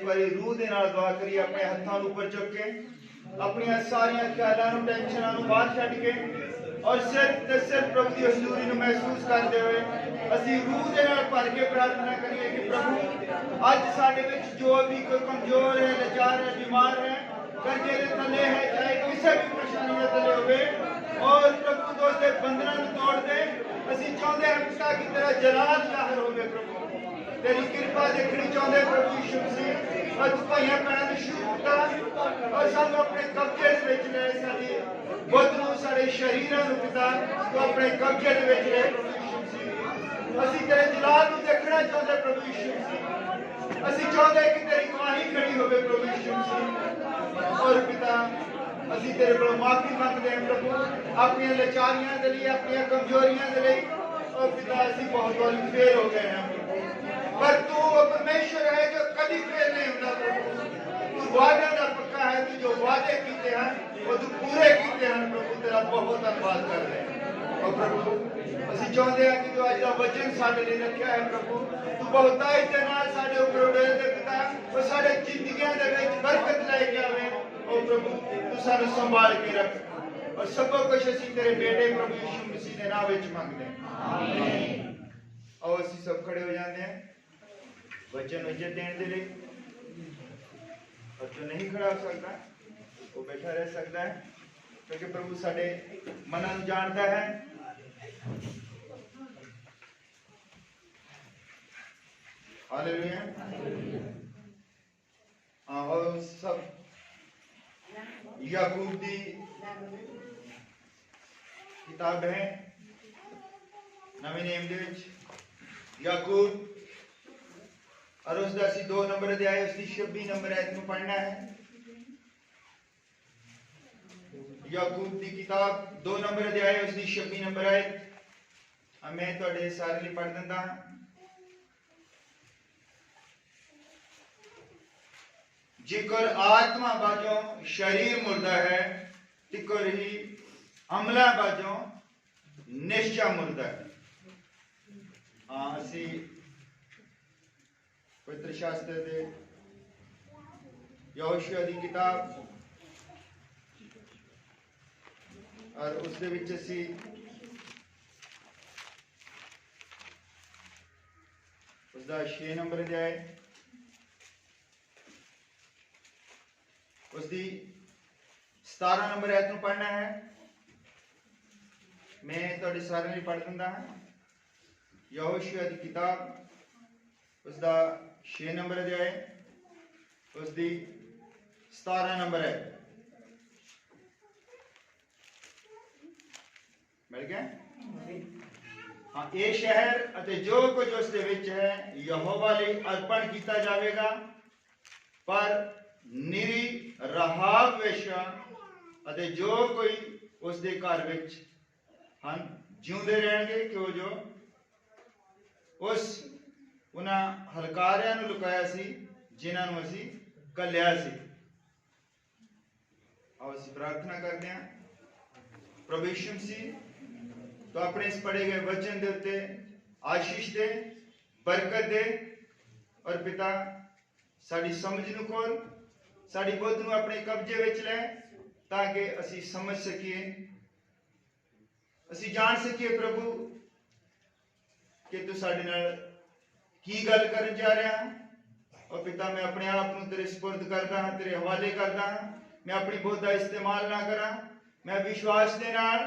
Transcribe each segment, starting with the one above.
एक बार रूह दे नाल दुआ करिए, अपने हत्थां नूं ऊपर चुक के अपनी सारिया ख्यालों नूं टेंशनां नूं बाहर छड्ड के और सिर्फ ते सिर्फ प्रभु की हजूरी नूं महसूस करते हुए असीं रूह दे नाल भर के प्रार्थना करिए कि प्रभु अज साडे विच जो भी कोई कमजोर है, लाचार है, बीमार है, कर्जे दे थले है, चाहे किसी भी परेशानी दे थले होवे, और प्रभु तो उसके बंधनां नूं तोड़ दे। असीं चाहुंदे हां पिता कि तेरा जलाल जाहिर होवे, प्रभु तेरी कृपा देखनी चाहते प्रभु यीशु मसीह। अज भाइयों भैनों ने शुरू किया और सानू अपने कब्जे दे विच ले, साडी बुद्ध नूं साडे शरीरां नूं पिता तो अपने कब्जे दे विच ले प्रभु यीशु मसीह। असीं तेरे जलाल नूं देखना चाहते प्रभु यीशु मसीह। असीं चाहते कि तेरी गवाही खड़ी होवे प्रभु यीशु मसीह। और पिता असीं तेरे कोलों माफी मंगते हैं प्रभु अपनी लाचारियां दे लई, अपनी कमजोरियां दे लई। और पिता असीं बहुत बार फेल हो गए हैं पर तू परमेश्वर है जो कभी फेल नहीं होता प्रभु। तू वादे का पक्का है, तू जो वादे कीते हैं वो तू पूरे कीते हैं प्रभु। तेरा बहुत धन्यवाद कर रहे हैं। और प्रभु असीं चाहते हैं कि जो अज का वचन साडे लिए रखा है प्रभु तू बहुताई दे नाल साडे उपर उड़ेल दे पिता और साडे जिंदगियां दे विच बरकत लेके आवे। और प्रभु तू सानू संभाल के रख और सब कुछ असीं तेरे बेटे प्रभु यीशु मसीह दे नाम विच मंगदे हैं, आमीन। और असीं सब खड़े हो जाते हैं वचन इज्जत देने के लिए। और जो नहीं खड़ा हो सकता वो बैठा रह सकता है क्योंकि प्रभु साडे मनां नूं जानता है। हालेलुया। और सब याकूब दी किताब है नवे नियम दे विच याकूब और उसका असीं 2 नंबर अध्याय उसकी 26 नंबर आयत में पढ़ना है। याकूब की किताब 2 नंबर अध्याय उसकी 26 नंबर आयत मैं तुहाडे सारे लिए पढ़ दिंदा हां। जिकर आत्मा बाजों शरीर मुर्दा है तिकर ही अमला बाजों निश्चय मुर्दा है। असीं पवित्र शास्त्र दे यहोशुआ दी किताब और उस दे विच असीं उसदा 6 नंबर अध्याय उसदी 17 नंबर आयत नूं पढ़ना है। मैं तुहाडे सारे लिए पढ़ दिंदा हां। यहोशुआ दी किताब उसदा 6 नंबर अध्याय उसदी 17 नंबर है। मिल गया? हाँ, ये शहर अते जो कुछ उस दे विच है यहोवा लई अर्पण किया जाएगा पर निरी रहाब वेश्या अते जो कोई उस दे घर विच हन जिउंदे रहणगे क्यों जो उस उन्हां हलकारियां नूं लुकाया सी जिन्हां नूं असीं कल्लिया सी। आओ असीं प्रार्थना करते हैं प्रभु यीशु मसीह तो अपने इस पढ़े गए वचन दे उत्ते आशीष दे, बरकत दे और पिता साडी समझ नूं खोल, साडी बुद्ध नूं अपने कब्जे विच लै ताकि असीं समझ सकीए, असीं जान सकीए प्रभु कि तू साडे नाल की गल करन जा रहा है। और पिता मैं अपने आप नूं तेरे सुपुर्द करदा हां, तेरे हवाले करदा हां। मैं अपनी बुद्ध का इस्तेमाल ना करा, मैं विश्वास दे नाल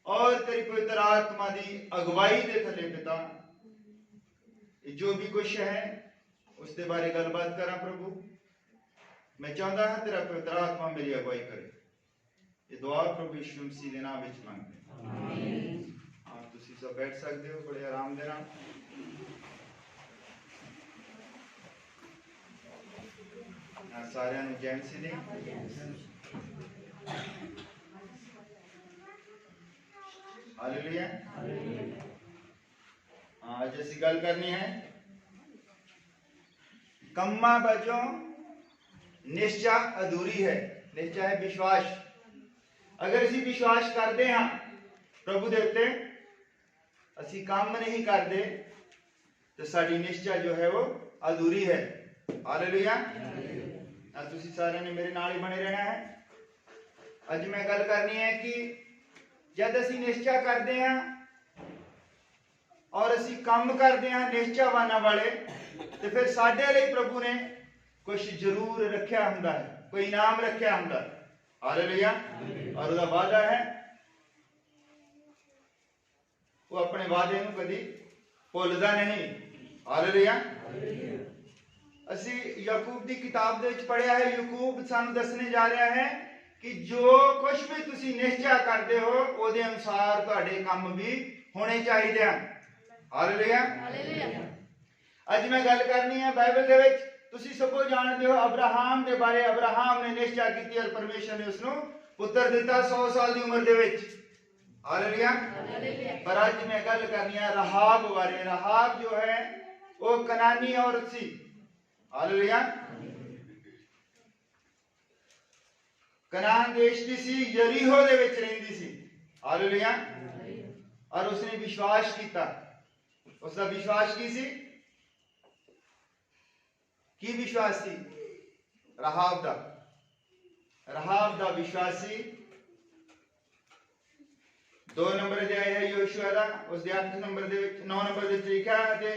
और तेरी पवित्र आत्मा दी अगवाई दे थले पिता जो भी कुछ है उसके बारे गलबात करा प्रभु। मैं चाहता हां तेरा पवित्र आत्मा मेरी अगवाई करे। ये दुआ प्रभु यीशु मसीह दे नाम विच मंगदे आमीन। हां तुसीं सब बैठ सकते हो बड़े आराम दे नाल। सारिਆਂ ਨੂੰ ਜੈ ਮਸੀਹ ਦੀ हालेलुया। आज ऐसी गल करनी है कम्मा बजों निश्चय अधूरी है। निश्चय है विश्वास। अगर असी विश्वास करते हाँ प्रभु दे उत्ते असी काम नहीं करते तो साड़ी निश्चय जो है वो अधूरी है। ਹਾਲੇਲੂਇਆ। ਅੱਜ ਤੁਸੀਂ ਸਾਰਿਆਂ ਨੇ ਮੇਰੇ ਨਾਲ ਹੀ ਬਣੇ ਰਹਿਣਾ ਹੈ। ਅੱਜ ਮੈਂ ਗੱਲ ਕਰਨੀ ਹੈ ਕਿ जब असी निश्चय करते हैं और असी काम करते हैं निश्चयवाना वाले, तो फिर साडे लिए प्रभु ने कुछ जरूर रखा हुंदा है, कोई इनाम रखा हुंदा। हालेलुया। और उसका वादा है वो अपने वादे नूं कदी भुलदा नहीं। हालेलुया। असी याकूब की किताब दे विच पढ़िया है, याकूब सानूं दसने जा रहा है कि जो कुछ भी तुसी निश्चय करते हो ਉਹਦੇ ਅਨੁਸਾਰ ਤੁਹਾਡੇ ਕੰਮ ਵੀ ਹੋਣੇ ਚਾਹੀਦੇ ਹਨ। ਹਾਲੇਲੂਇਆ। ਅੱਜ ਮੈਂ ਗੱਲ ਕਰਨੀ ਹੈ ਬਾਈਬਲ ਦੇ ਵਿੱਚ ਤੁਸੀਂ ਸਭੋ ਜਾਣਦੇ ਹੋ ਅਬਰਾਹਮ ਦੇ ਬਾਰੇ। ਅਬਰਾਹਮ ਨੇ ਨਿਸ਼ਚੈ ਕੀਤੀ ਔਰ ਪਰਮੇਸ਼ਰ ਨੇ ਉਸ ਨੂੰ ਪੁੱਤਰ ਦਿੱਤਾ 100 ਸਾਲ ਦੀ ਉਮਰ ਦੇ ਵਿੱਚ। ਹਾਲੇਲੂਇਆ। ਪਰ ਅੱਜ ਮੈਂ ਗੱਲ ਕਰਨੀ ਹੈ ਰਾਹਾਬ ਬਾਰੇ। ਰਾਹਾਬ ਜੋ ਹੈ ਉਹ ਕਨਾਨੀ ਔਰਤ ਸੀ। ਹਾਲੇਲੂਇਆ। कनान देश की सी, यरीहो दे विच रहिंदी सी। हालेलुया। और उसने विश्वास किया। उसका विश्वास की सी? की विश्वास सी? राहाब दा। राहाब दा विश्वास सी। 2 नंबर अध्याय है योशुआ दा, उस दे 8 नंबर दे विच 9 नंबर दे विच लिखा ते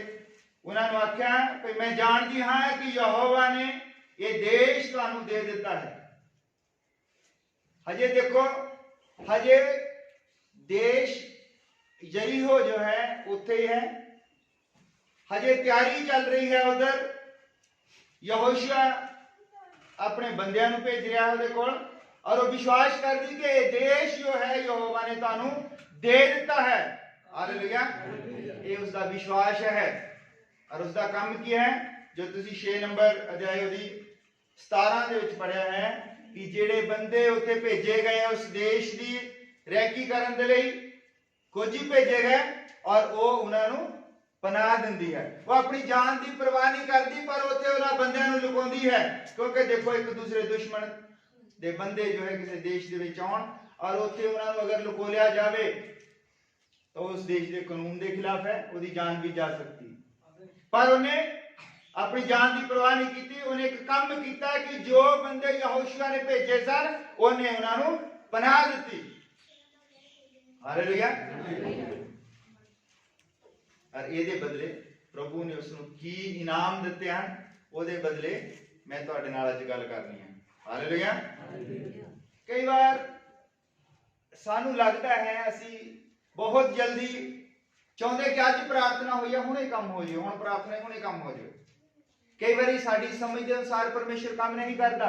उन्हां नूं आख्या कि मैं जानदी हां कि यहोवा ने ये देश तुहानूं दे दिता है। हजे देखो, हजे देश यरीहो जो है उत्थे ही है, हजे तैयारी चल रही है। उधर यहोशुआ अपने बंदियां नूं भेज रहा है उहदे कोल और वो विश्वास कर दी कि देश जो है यहोवा ने तुहानूं दे दिता है। हालेलुया। ये उसका विश्वास है। और उसका काम की है जो तुसी 6 नंबर अध्याय उहदी 17 दे विच पढ़िया है कि ਜਿਹੜੇ ਬੰਦੇ ਉੱਥੇ ਭੇਜੇ ਗਏ ਉਸ ਦੇਸ਼ ਦੀ ਰੈਕੀ ਕਰਨ ਦੇ ਲਈ ਕੁਝ ਹੀ ਭੇਜੇ ਗਏ ਔਰ ਉਹ ਉਹਨਾਂ ਨੂੰ ਪਨਾਹ ਦਿੰਦੀ ਹੈ। ਉਹ ਆਪਣੀ ਜਾਨ ਦੀ ਪਰਵਾਹ ਨਹੀਂ ਕਰਦੀ ਪਰ ਉੱਥੇ ਉਹਨਾਂ ਬੰਦਿਆਂ ਨੂੰ ਲੁਕਾਉਂਦੀ ਹੈ ਕਿਉਂਕਿ ਦੇਖੋ ਇੱਕ ਦੂਸਰੇ ਦੁਸ਼ਮਣ ਦੇ ਬੰਦੇ ਜੋ ਹੈ ਕਿਸੇ ਦੇਸ਼ ਦੇ ਵਿੱਚ ਆਉਣ ਔਰ ਉੱਥੇ ਉਹਨਾਂ ਨੂੰ ਅਗਰ ਲੁਕੋ ਲਿਆ ਜਾਵੇ ਤਾਂ ਉਸ ਦੇਸ਼ ਦੇ ਕਾਨੂੰਨ ਦੇ ਖਿਲਾਫ ਹੈ, ਉਹਦੀ ਜਾਨ ਵੀ ਜਾ ਸਕਦੀ। ਪਰ ਉਹਨੇ अपनी जान की परवाह नहीं की। उन्हें एक काम किया कि जो बंदे यहोशुआ ने भेजे सन उन्हें उन्होंने पनाह दी। हालेलुया। और ये बदले प्रभु ने उसको की इनाम दिते हैं, ਉਹਦੇ बदले मैं ਤੁਹਾਡੇ ਨਾਲ ਅੱਜ ਗੱਲ करनी है। हालेलुया। कई बार सानू लगता है असी बहुत जल्दी चाहते कि अज प्रार्थना हुई है हुणे काम हो जाए, हुण प्रार्थना हुणे काम हो जाए। कई बार साड़ी समझ के अनुसार परमेश्वर काम नहीं करता।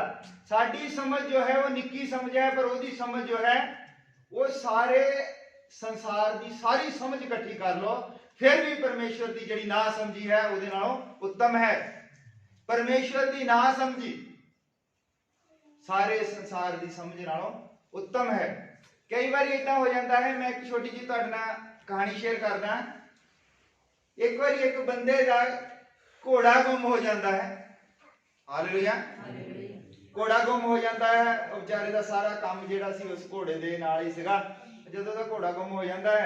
साड़ी समझ जो है वो निक्की समझ है पर उसकी समझ जो है वो सारे संसार की सारी समझ इकट्ठी कर लो फिर भी परमेश्वर की जिहड़ी ना समझी है उसदे नालों उत्तम है। परमेश्वर की ना समझी सारे संसार की समझ नालों उत्तम है। कई बार इतना हो जाता है, मैं एक छोटी जी तुहाडे नाल कहानी शेयर करदा। एक बार एक बंदे का घोड़ा गुम हो जाता है। हालेलुया। घोड़ा गुम हो जाता है, बेचारे का सारा काम जिहड़ा सी उस घोड़े दे नाल ही सीगा। जदों दा घोड़ा गुम हो जाता है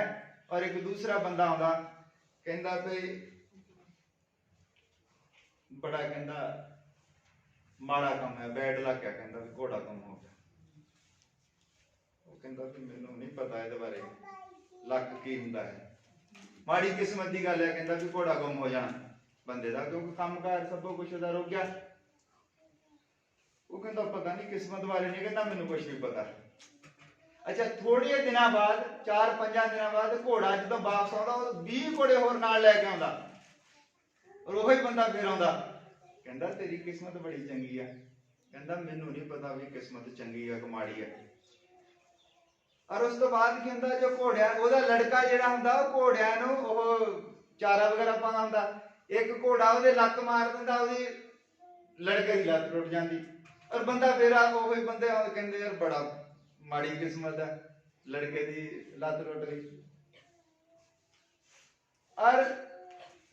और एक दूसरा बंदा आउंदा कहंदा भी बड़ा कहंदा माड़ा काम है, बैड लग गया, कहंदा भी घोड़ा गुम हो गया। वो कहंदा भी मैनूं नहीं पता इहदे बारे लक की हुंदा है, माड़ी किस्मत की गल है। कहंदा भी घोड़ा गुम हो जाना बंदे का क्योंकि कामकार सब कुछ उहदा रुक गया। वो कहता पता नहीं किस्मत बारे नहीं, कहता मैनूं कुछ नहीं पता। अच्छा थोड़े दिनों बाद 4-5 दिनों बाद घोड़ा जो वापस आता 20 घोड़े होर नाल लैके आउंदा और वही बंदा फिर आउंदा कहता तेरी किस्मत बड़ी चंगी है। कहता मैनूं नहीं पता भी किस्मत चंगी है कि माड़ी है। और उस तो बाद कहता जो घोड़िया ओहदा लड़का जिहड़ा हुंदा वो घोड़िया नूं ओह चारा वगैरह पाउंदा हुंदा। एक घोड़ा ਉਹਦੇ ਲੱਤ ਮਾਰ ਦਿੰਦਾ, ਉਹਦੀ ਲੜਕੇ ਦੀ ਲੱਤ ਟੁੱਟ ਜਾਂਦੀ ਔਰ ਬੰਦਾ ਫੇਰ ਉਹੀ ਬੰਦੇ ਕਹਿੰਦੇ ਯਾਰ ਬੜਾ ਮਾੜੀ ਕਿਸਮਤ ਹੈ, ਲੜਕੇ ਦੀ ਲੱਤ ਟੁੱਟ ਗਈ। ਔਰ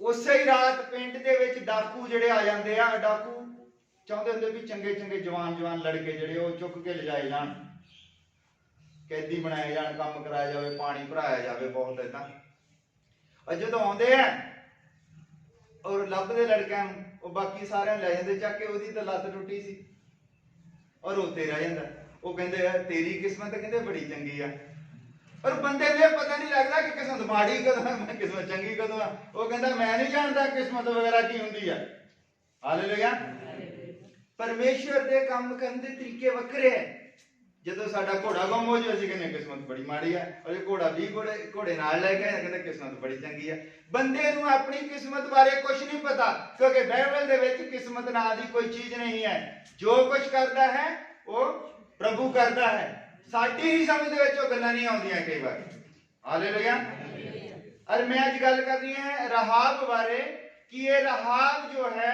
ਉਸੇ ਹੀ ਰਾਤ ਪਿੰਡ ਦੇ ਵਿੱਚ ਡਾਕੂ ਜਿਹੜੇ ਆ ਜਾਂਦੇ ਆ। ਡਾਕੂ ਚਾਹੁੰਦੇ ਹੁੰਦੇ ਵੀ ਚੰਗੇ ਚੰਗੇ ਜਵਾਨ ਲੜਕੇ ਜਿਹੜੇ ਉਹ ਚੁੱਕ ਕੇ ਲਿਜਾਏ ਜਾਣ, कैदी बनाए जान, काम कराया जाए, पानी भराया जाए, बहुत इदा। और जो आते हैं ਔਰ ਲੱਭਦੇ ਲੜਕਿਆਂ ਨੂੰ, ਉਹ ਬਾਕੀ ਸਾਰਿਆਂ ਨੂੰ ਲੈ ਜਾਂਦੇ ਚੱਕ ਕੇ, ਉਹਦੀ ਤਾਂ ਲੱਤ ਟੁੱਟੀ ਸੀ ਔਰ ਉੱਥੇ ਰਹਿ ਜਾਂਦਾ। ਉਹ ਕਹਿੰਦੇ ਆ ਤੇਰੀ ਕਿਸਮਤ ਕਹਿੰਦੇ ਬੜੀ ਚੰਗੀ ਆ, ਪਰ ਬੰਦੇ ਨੂੰ ਇਹ ਪਤਾ ਨਹੀਂ ਲੱਗਦਾ ਕਿ ਕਿਸਮਤ ਮਾੜੀ ਕਦੋਂ ਹੈ, ਕਿਸਮਤ ਚੰਗੀ ਕਦੋਂ ਆ। ਉਹ ਕਹਿੰਦਾ ਮੈਂ ਨਹੀਂ ਜਾਣਦਾ ਕਿਸਮਤ ਵਗੈਰਾ ਕੀ ਹੁੰਦੀ ਆ। ਹਾਲੇਲੂਇਆ। ਪਰਮੇਸ਼ਵਰ ਦੇ ਕੰਮ ਕਰਨ ਦੇ ਤਰੀਕੇ ਵੱਖਰੇ ਹੈ। ਜਦੋਂ ਸਾਡਾ ਘੋੜਾ ਗੁੰਮ ਹੋ ਜਾਵੇ ਅਸੀਂ ਕਹਿੰਦੇ ਕਿਸਮਤ ਬੜੀ ਮਾੜੀ ਆ, ਔਰ ਇਹ ਘੋੜਾ 20 ਘੋੜੇ ਨਾਲ ਲੈ ਕੇ ਕਹਿੰਦੇ ਕਿਸਮਤ ਬੜੀ ਚੰਗੀ ਆ। ਬੰਦੇ ਨੂੰ ਆਪਣੀ ਕਿਸਮਤ ਬਾਰੇ ਕੁਝ ਨਹੀਂ ਪਤਾ, ਕਿਉਂਕਿ ਬਾਈਬਲ ਦੇ ਵਿੱਚ ਕਿਸਮਤ ਨਾਂ ਦੀ ਕੋਈ ਚੀਜ਼ ਨਹੀਂ ਹੈ। ਜੋ ਕੁਝ ਕਰਦਾ ਹੈ ਉਹ ਪ੍ਰਭੂ ਕਰਦਾ ਹੈ। ਸਾਡੀ ਹੀ ਸਮਝ ਦੇ ਵਿੱਚ ਉਹ ਗੱਲਾਂ ਨਹੀਂ ਆਉਂਦੀਆਂ ਕਈ ਵਾਰ। ਹਾਲੇਲੂਇਆ। ਔਰ ਮੈਂ ਅੱਜ ਗੱਲ ਕਰ ਰਹੀ ਹਾਂ ਰਾਹਾਬ ਬਾਰੇ ਕਿ ਇਹ ਰਾਹਾਬ ਜੋ ਹੈ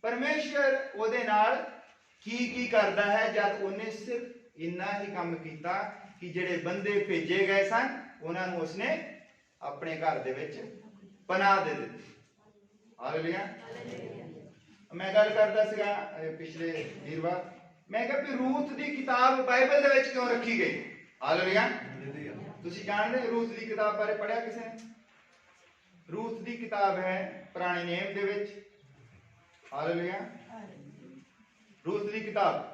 ਪਰਮੇਸ਼ਵਰ ਉਹਦੇ ਨਾਲ ਕੀ ਕਰਦਾ ਹੈ, ਜਦ ਉਹਨੇ ਸਿਰਫ ਇੰਨਾ ਹੀ ਕੰਮ ਕੀਤਾ ਕਿ ਜਿਹੜੇ ਬੰਦੇ ਭੇਜੇ ਗਏ ਸਨ ਉਹਨਾਂ ਨੂੰ ਉਸਨੇ ਆਪਣੇ ਘਰ ਦੇ ਵਿੱਚ ਪਨਾਹ ਦੇ ਦਿੱਤੀ। ਹਾਲੇਲੂਇਆ। ਮੈਂ ਗੱਲ ਕਰਦਾ ਸੀਗਾ ਪਿਛਲੇ ਵੀਰਵਾਰ, ਮੈਂ ਕਿਹਾ ਵੀ ਰੂਥ ਦੀ ਕਿਤਾਬ ਬਾਈਬਲ ਦੇ ਵਿੱਚ ਕਿਉਂ ਰੱਖੀ ਗਈ। ਹਾਲੇਲੂਇਆ। ਤੁਸੀਂ ਜਾਣਦੇ ਰੂਥ ਦੀ ਕਿਤਾਬ ਬਾਰੇ ਪੜ੍ਹਿਆ ਕਿਸੇ ਨੇ? ਰੂਥ ਦੀ ਕਿਤਾਬ ਹੈ ਪੁਰਾਣੇ ਨੇਮ ਦੇ ਵਿੱਚ। ਹਾਲੇਲੂਇਆ। ਰੂਥ ਦੀ ਕਿਤਾਬ,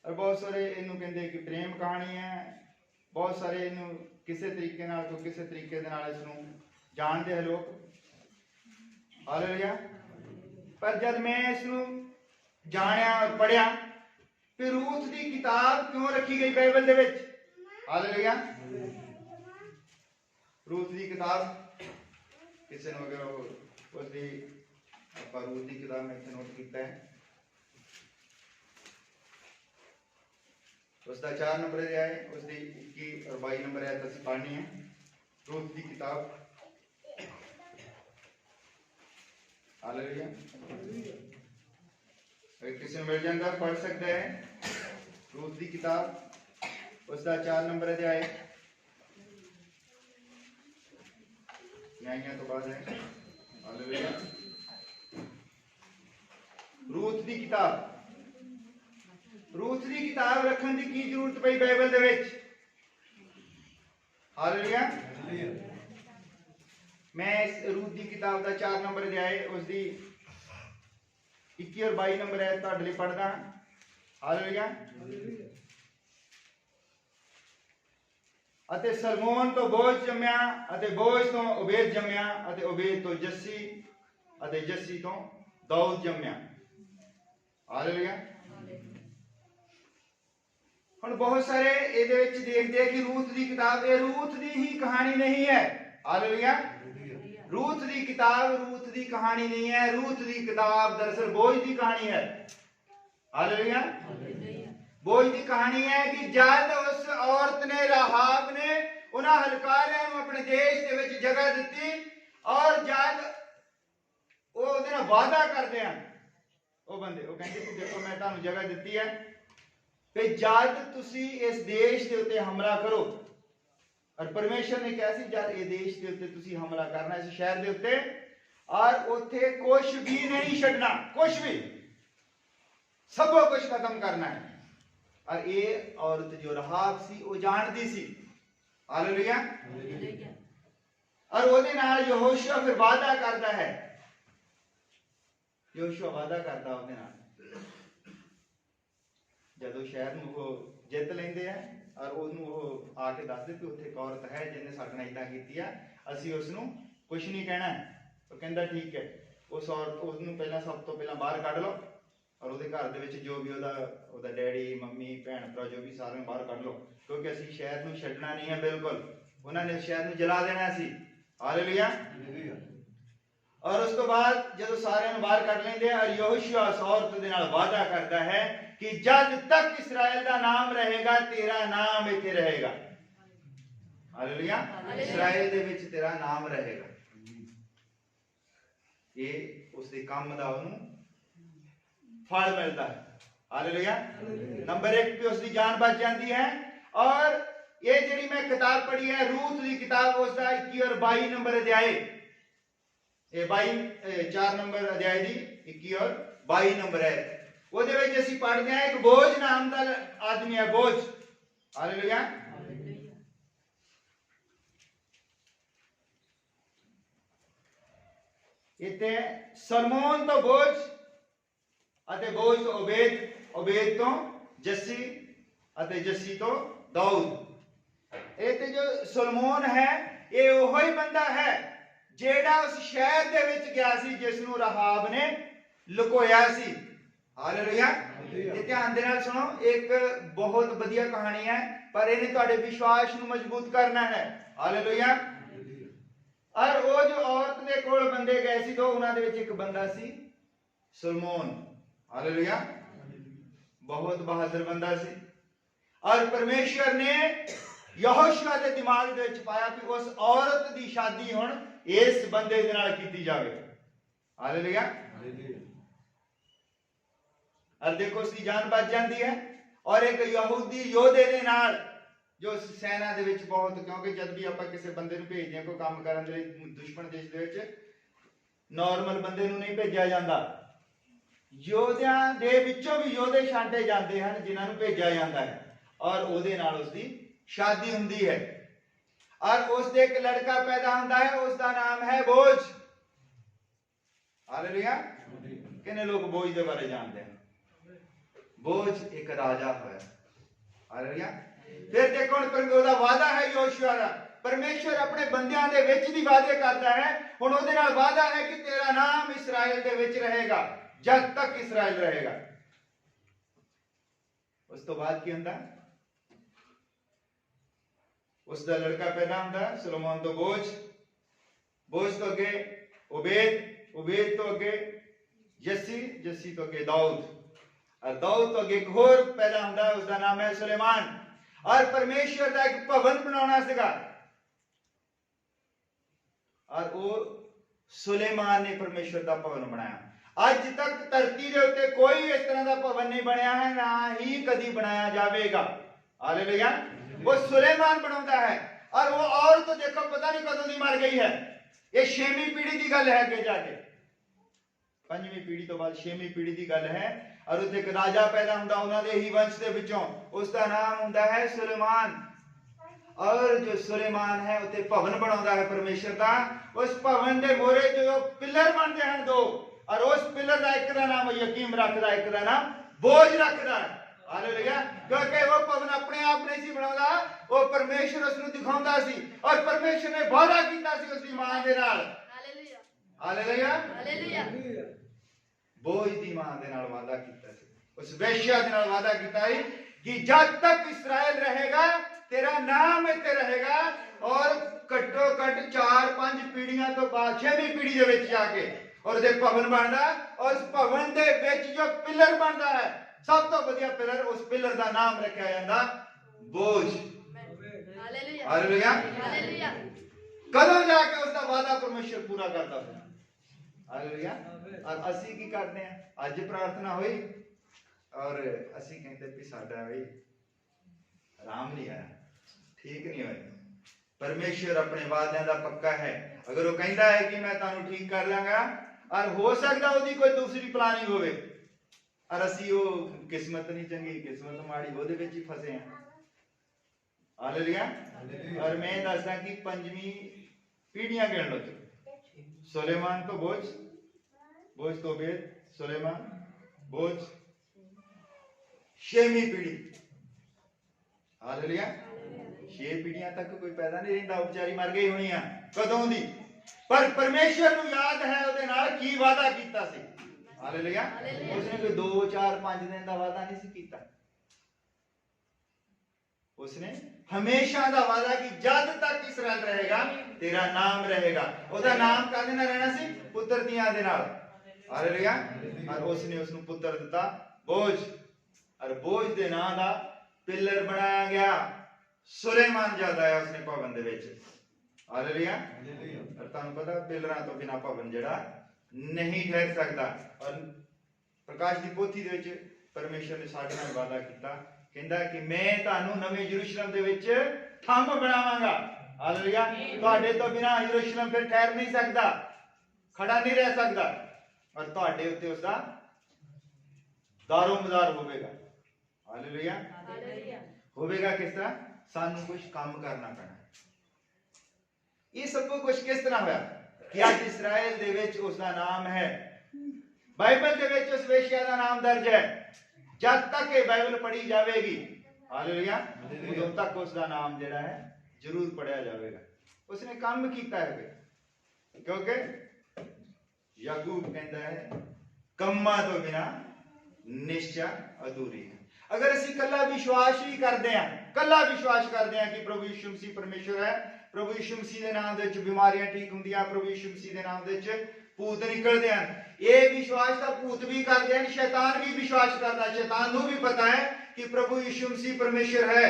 ਔਰ ਬਹੁਤ ਸਾਰੇ ਇਹਨੂੰ ਕਹਿੰਦੇ ਕਿ ਪ੍ਰੇਮ ਕਹਾਣੀ ਹੈ। ਬਹੁਤ ਸਾਰੇ ਇਹਨੂੰ ਕਿਸੇ ਤਰੀਕੇ ਨਾਲ ਕੋਈ ਕਿਸੇ ਤਰੀਕੇ ਦੇ ਨਾਲ ਇਸ ਨੂੰ ਜਾਣਦੇ ਹੈ ਲੋਕ। ਹਾਲੇਲੂਇਆ। ਪਰ ਜਦ ਮੈਂ ਇਸ ਨੂੰ ਜਾਣਿਆ ਔਰ ਪੜ੍ਹਿਆ ਫਿਰ ਰੂਥ ਦੀ ਕਿਤਾਬ ਕਿਉਂ ਰੱਖੀ ਗਈ ਬਾਈਬਲ ਦੇ ਵਿੱਚ। ਹਾਲੇਲੂਇਆ। ਰੂਥ ਦੀ ਕਿਤਾਬ ਕਿਸੇ ਨੂੰ ਅਗਰ ਉਸਦੀ ਆਪਾਂ ਰੂਥ ਦੀ ਕਿਤਾਬ ਮੈਂ ਇੱਥੇ ਨੋਟ ਕੀਤਾ ਹੈ, उसका 4 नंबर अध्याय उसकी 21 और 22 नंबर आयत ਅਸੀਂ ਪੜ੍ਹਨੀ ਹੈ। ਰੂਥ ਦੀ ਕਿਤਾਬ। हालेलुया। अगर किसी ने मिल जाएगा पढ़ सकता है रूथ की किताब उसका 4 नंबर अध्याय न्यायियों तो बाद है। हालेलुया। रूथ की किताब, रूथ की किताब रखने की जरूरत पई बाइबल दे विच। हालेलुया। मैं इस रूथ की किताब का 4 नंबर अध्याय उसकी 21 और 22 नंबर है तुहाडे लई पढ़दा। हालेलुया। अते सलमोन तो बोझ जम्या, अते बोझ तो उबेद जम्या, अते उबेद तो जस्सी, अते जस्सी तो दाऊद जम्या। हालेलुया। ਹੁਣ ਬਹੁਤ ਸਾਰੇ ਇਹਦੇ ਵਿੱਚ ਦੇਖਦੇ ਆ ਕਿ ਰੂਥ ਦੀ ਕਿਤਾਬ ਇਹ ਰੂਥ ਦੀ ਹੀ ਕਹਾਣੀ ਨਹੀਂ ਹੈ। ਹਾਲੇਲੂਇਆ। ਰੂਥ ਦੀ ਕਿਤਾਬ ਰੂਥ ਦੀ ਕਹਾਣੀ ਨਹੀਂ ਹੈ। ਰੂਥ ਦੀ ਕਿਤਾਬ ਦਰਅਸਲ ਬੋਝ ਦੀ ਕਹਾਣੀ ਹੈ। ਹਾਲੇਲੂਇਆ। ਬੋਝ ਦੀ ਕਹਾਣੀ ਹੈ ਕਿ ਜਦ ਉਸ ਔਰਤ ਨੇ ਰਾਹਾਬ ਨੇ ਉਹਨਾਂ ਹਲਕਾਰਿਆਂ ਨੂੰ ਆਪਣੇ ਦੇਸ਼ ਦੇ ਵਿੱਚ ਜਗ੍ਹਾ ਦਿੱਤੀ ਔਰ ਜਦ ਉਹ ਉਹਦੇ ਨਾਲ ਵਾਅਦਾ ਕਰਦੇ ਹਨ ਉਹ ਬੰਦੇ, ਉਹ ਕਹਿੰਦੇ ਕਿ ਦੇਖੋ ਮੈਂ ਤੁਹਾਨੂੰ ਜਗ੍ਹਾ ਦਿੱਤੀ ਹੈ ਤੇ ਜਦ ਤੁਸੀਂ ਇਸ ਦੇਸ਼ ਦੇ ਉੱਤੇ ਹਮਲਾ ਕਰੋ, ਔਰ ਪਰਮੇਸ਼ਰ ਨੇ ਕਿਹਾ ਸੀ ਜਦ ਇਹ ਦੇਸ਼ ਦੇ ਉੱਤੇ ਤੁਸੀਂ ਹਮਲਾ ਕਰਨਾ ਇਸ ਸ਼ਹਿਰ ਦੇ ਉੱਤੇ ਔਰ ਉੱਥੇ ਕੁਝ ਵੀ ਨਹੀਂ ਛੱਡਣਾ, ਕੁਝ ਵੀ ਸਭ ਕੁਝ ਖਤਮ ਕਰਨਾ ਹੈ। ਔਰ ਇਹ ਔਰਤ ਜੋ ਰਾਹਾਬ ਸੀ ਉਹ ਜਾਣਦੀ ਸੀ। ਹਾਲੇਲੂਇਆ। ਔਰ ਉਹਦੇ ਨਾਲ ਯਹੋਸ਼ੂਆ ਫਿਰ ਵਾਅਦਾ ਕਰਦਾ ਹੈ। ਯਹੋਸ਼ੂਆ ਵਾਅਦਾ ਕਰਦਾ ਉਹਦੇ ਨਾਲ ਜਦੋਂ ਸ਼ਹਿਰ ਨੂੰ ਉਹ ਜਿੱਤ ਲੈਂਦੇ ਆ ਔਰ ਉਹਨੂੰ ਉਹ ਆ ਕੇ ਦੱਸਦੇ ਕਿ ਉੱਥੇ ਇੱਕ ਔਰਤ ਹੈ ਜਿਹਨੇ ਸਾਡੇ ਨਾਲ ਇਦਾਂ ਕੀਤੀ ਆ, ਅਸੀਂ ਉਸ ਨੂੰ ਕੁਝ ਨਹੀਂ ਕਹਿਣਾ। ਉਹ ਕਹਿੰਦਾ ਠੀਕ ਹੈ। ਉਸ ਔਰਤ ਉਹਨੂੰ ਪਹਿਲਾਂ ਸਭ ਤੋਂ ਪਹਿਲਾਂ ਬਾਹਰ ਕੱਢ ਲਓ ਔਰ ਉਹਦੇ ਘਰ ਦੇ ਵਿੱਚ ਜੋ ਵੀ ਉਹਦਾ ਡੈਡੀ ਮੰਮੀ ਭੈਣ ਭਰਾ ਜੋ ਵੀ ਸਾਰਿਆਂ ਨੂੰ ਬਾਹਰ ਕੱਢ ਲਓ, ਕਿਉਂਕਿ ਅਸੀਂ ਸ਼ਹਿਰ ਨੂੰ ਛੱਡਣਾ ਨਹੀਂ ਹੈ ਬਿਲਕੁਲ। ਉਹਨਾਂ ਨੇ ਸ਼ਹਿਰ ਨੂੰ ਜਲਾ ਦੇਣਾ ਸੀ। ਹਾਲੇਲੂਇਆ। ਔਰ ਉਸ ਤੋਂ ਬਾਅਦ ਜਦੋਂ ਸਾਰਿਆਂ ਨੂੰ ਬਾਹਰ ਕੱਢ ਲੈਂਦੇ ਆ ਔਰ ਯਹੋਸ਼ੂਆ ਉਸ ਔਰਤ ਦੇ ਨਾਲ ਵਾਅਦਾ ਕਰਦਾ ਹੈ कि जब तक इस्राएल का नाम रहेगा तेरा नाम इत्थे रहेगा। हालेलुया। इस्राएल दे विच तेरा नाम रहेगा। ये उसके काम दा उन्हें फल मिलता है। हालेलुया। नंबर 1 पे उसकी जान बच जाती है। और ये जिहड़ी मैं किताब पढ़ी है रूथ की किताब उसका 21 और 22 नंबर अध्याय, ये 4 नंबर अध्याय दी 21 और 22 नंबर है। ਉਹਦੇ ਵਿੱਚ ਅਸੀਂ ਪੜ੍ਹਦੇ ਹਾਂ ਇੱਕ ਬੋਝ ਨਾਮ ਦਾ ਆਦਮੀ ਹੈ, ਬੋਝ। ਹਾਲੇਲੂਇਆ। इत्थे सलमोन तो बोझ अते बोझ तो ओबेद, ओबेद तो जस्सी अते जस्सी तो दाऊद। इत्थे जो सलमोन है ये वही बंदा है जेड़ा उस शहर दे विच गया सी जिसनू रहाब ने लुकोया सी। हालेलुया। ध्यान दे नाल सुनो, एक बहुत बढ़िया कहानी है पर इन्हें तुहाडे विश्वास नू मजबूत करना है। हालेलुया। और वो जो औरत दे कोल बंदे गए सी तो उन्हां दे विच एक बंदा सी सलमोन। हालेलुया। बहुत बहादुर बंदा सी और परमेश्वर ने यहोशुआ दे दिमाग दे विच पाया कि उस औरत दी शादी हुण इस बंदे दे नाल कीती जावे। हालेलुया। और देखो उसकी जान बच जाती है और एक यहूदी योधे दे नाल जो सेना दे विच बहुत, क्योंकि जब भी आपां किसी बंदे नूं भेजदे हां कोई काम करन दे दुश्मन देश दे विच नॉर्मल बंदे नूं नहीं भेजा जाता, योधियां दे विचों भी योधे छांटे जाते हैं जिन्हां नूं भेजा जाता है और उहदे नाल उसदी शादी हुंदी है और उसदे एक लड़का पैदा हुंदा है, उसका नाम है बोझ। हालेलुया। कितने लोग बोझ के बारे जानते हैं? बोझ एक राजा है। हालेलुया। फिर देखो ਉਹਦਾ वादा है योशुआ दा, परमेश्वर अपने बंदियां दे विच दी वादे करता है। हुण ਉਹਦੇ ਨਾਲ वादा है कि तेरा नाम इस्राएल दे विच रहेगा जब तक इस्राएल रहेगा। उस तो बाद की हुंदा, उसका लड़का पैदा हुंदा सुलेमान तो बोझ, बोझ तो अगे उबेद, उबेद तो अगे जस्सी, जस्सी तो अगे दाऊद और दाऊद तो अगे घोर पैदा होता है, उसका नाम है सुलेमान। और परमेश्वर का एक भवन बनाना सीगा और वो सुलेमान ने परमेश्वर का भवन बनाया। अज तक धरती के उत्ते कोई इस तरह का भवन नहीं बनया है, ना ही कदी बनाया जाएगा। हालेलुया। वो सुलेमान बनाता है और वो और तो देखो पता नहीं कदों दी मर गई है। ये 6वीं पीढ़ी की गल है, अगे जाके 5वीं पीढ़ी तो बाद 6वीं पीढ़ी की गल है और उत्थे एक राजा पैदा हुंदा उन्हां दे ही वंश दे विचों, उसका नाम हुंदा है सुलेमान। और जो सुलेमान है उत्थे भवन बनाउंदा है परमेश्वर का। उस भवन दे मोरे जो पिलर बनदे हैं दो और उस पिलर का एक दा नाम यकीम रखदा, एक दा नाम बोझ रखदा। हालेलुया। क्योंकि वो भवन अपने आप नहीं सी बनाउंदा, वो परमेश्वर उसनूं दिखाउंदा सी और परमेश्वर ने वादा कीता सी उसदी मां दे नाल। हालेलुया। हालेलुया। बोझ दी मां दे नाल वादा कीता सी, उस वेश्या दे नाल वादा कीता है कि जब तक इस्राएल रहेगा तेरा नाम इत्थे रहेगा। और घट्टो घट 4-5 पीढ़ियां तो बाद 6वीं पीढ़ी दे विच जाके और दे भवन बनदा और उस भवन दे विच जो पिलर बनदा है सब तो वधिया पिलर, उस पिलर का नाम रखा जाता बोझ। हालेलुया। हालेलुया। हालेलुया। कदों जाके उसका वादा परमेश्वर पूरा करता है। हालेलुया। और असी की करते हैं, अज प्रार्थना हुई और असी कहते कि साडा भाई आराम नहीं आया, ठीक नहीं होया। परमेश्वर अपने वादों का पक्का है। अगर वो कहता है कि मैं तुहानू ठीक कर लांगा और हो सकता उसकी कोई दूसरी प्लानिंग होवे और असी वो किस्मत नहीं चंगी किस्मत माड़ी वो विच ही फसे हैं। हालेलुया। और मैं दसदा कि 5वीं पीढ़ियां गिन लो, सुलेमान तो बोझ, बोझ तो ओबेद, सुलेमान, बोझ, 6वीं पीढ़ी। हालेलुया। 6 पीढ़ियां तक कोई पैदा नहीं रहिंदा, उपचारी मर गई होनी है कदों दी, पर परमेश्वर नूं याद है उहदे नाल की वादा कीता सी। हालेलुया। उसने कोई 2-4-5 दिन का वादा नहीं सी कीता, उसने हमेशा का वादा कि जब तक इस्राएल रहेगा तेरा नाम रहेगा। उसका नाम कादे नाल रहना सी? पुत्र दियां दे नाल। हालेलुया। और उसने उसनु पुत्र दिता बोझ और बोझ दे नां दा पिलर बनाया गया। सुलेमान ज्यादा है उसने भवन दे विच। हालेलुया। और तुहानू पता पिलरां तो बिना भवन जिहड़ा नहीं ठहर सकता। और प्रकाश की पोथी दे विच परमेश्वर ने साडे नाल वादा कीता, कहंदा कि मैं तुहानू नवे यरूशलेम दे विच थंब बनावांगा। हालेलुया। तुहाडे तो बिना यरूशलेम फिर ठहर नहीं सकता, खड़ा नहीं रह सकता और तुहाडे उत्ते उसदा दारो मदार होवेगा। हालेलुया। होवेगा किस तरह? सानू कुछ काम करना पैना। ये सब कुछ किस तरह होया? कि अज इसराइल दे विच उसका नाम है, बाइबल दे विच उस वेश्या का नाम दर्ज है। जब तक ये बाइबल पढ़ी जाएगी, हालेलुया, उदों तक उसका नाम जिहड़ा है जरूर पढ़िया जाएगा। उसने काम किया है, क्योंकि याकूब कहता है कम्मा तो बिना निश्चय अधूरी है। अगर असी कला विश्वास ही करते हैं, कला विश्वास करते हैं कि प्रभु यीशु मसीह परमेश्वर है, प्रभु यीशु मसीह के नाम दे बीमारियां ठीक होंदियां, प्रभु यीशु मसीह के नाम दे भूत निकलते हैं, ये विश्वास तो भूत भी करते हैं, शैतान भी विश्वास करता है। शैतान को भी पता है कि प्रभु यीशु मसीह परमेश्वर है,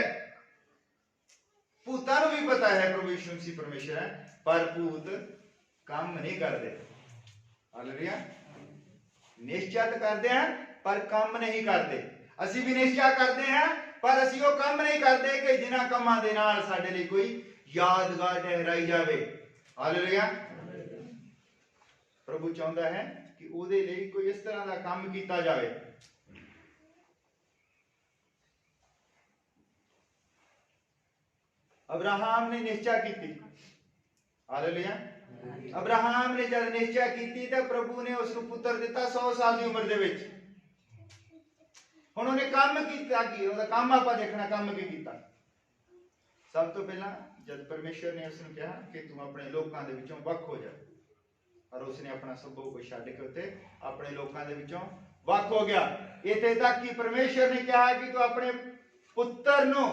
भूतां को भी पता है प्रभु यीशु मसीह परमेश्वर है, पर भूत काम नहीं करते। हालेलुया, निश्चय करते हैं पर काम नहीं करते। असी भी निश्चय करते हैं पर असी वो काम नहीं करते कि जिन्हां कामां दे नाल साडे लई कोई यादगार ठहराई जावे। हालेलुया, प्रभु चाहता है कि उहदे लई कोई इस तरह का काम किया जाए। अब्राहम ने निश्चय की, हालेलुया, अब्राहम ने जब निश्चय की तो प्रभु ने उसको पुत्र दिता 100 साल की उम्र दे विच। हुण उन्हें काम किया कि उहदा काम आपां देखना, काम की कीता। सब तो पहला जब परमेश्वर ने उसने कहा कि तुम अपने लोकां दे विचों वख हो जा, और उसने अपना सब कुछ छड्ड के उत्ते अपने लोकां दे विचों वख हो गया। इत्थे तक कि परमेश्वर ने कहा कि तू अपने पुत्र नु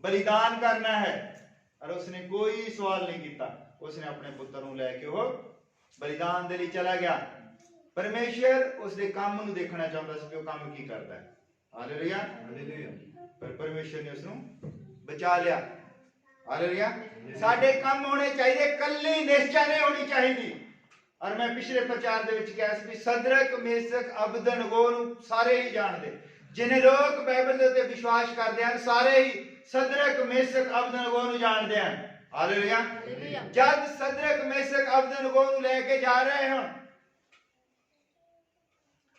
बलिदान करना है, और उसने कोई सवाल नहीं किया। उसने अपने पुत्र को लैके वो बलिदान दे लिए चला गया। परमेश्वर उसके काम को देखना चाहता है कि वो काम की करता है। हालेलुया, पर परमेश्वर ने उसको बचा लिया। हालेलुया, साडे काम होने चाहिए, कल्ली निश्चय नहीं होनी चाहिए। और मैं पिछले प्रचार दे विच कहा सी सदरक मेशक अबदनगो सारे ही जानते, जिन्हें लोग बाइबल दे उत्ते विश्वास करते हैं सारे ही सदरक मेशक अबदनगो नूं जानते हैं। हालेलुया, जब सदरक मेशक अबदनगो नूं लेके जा रहे हैं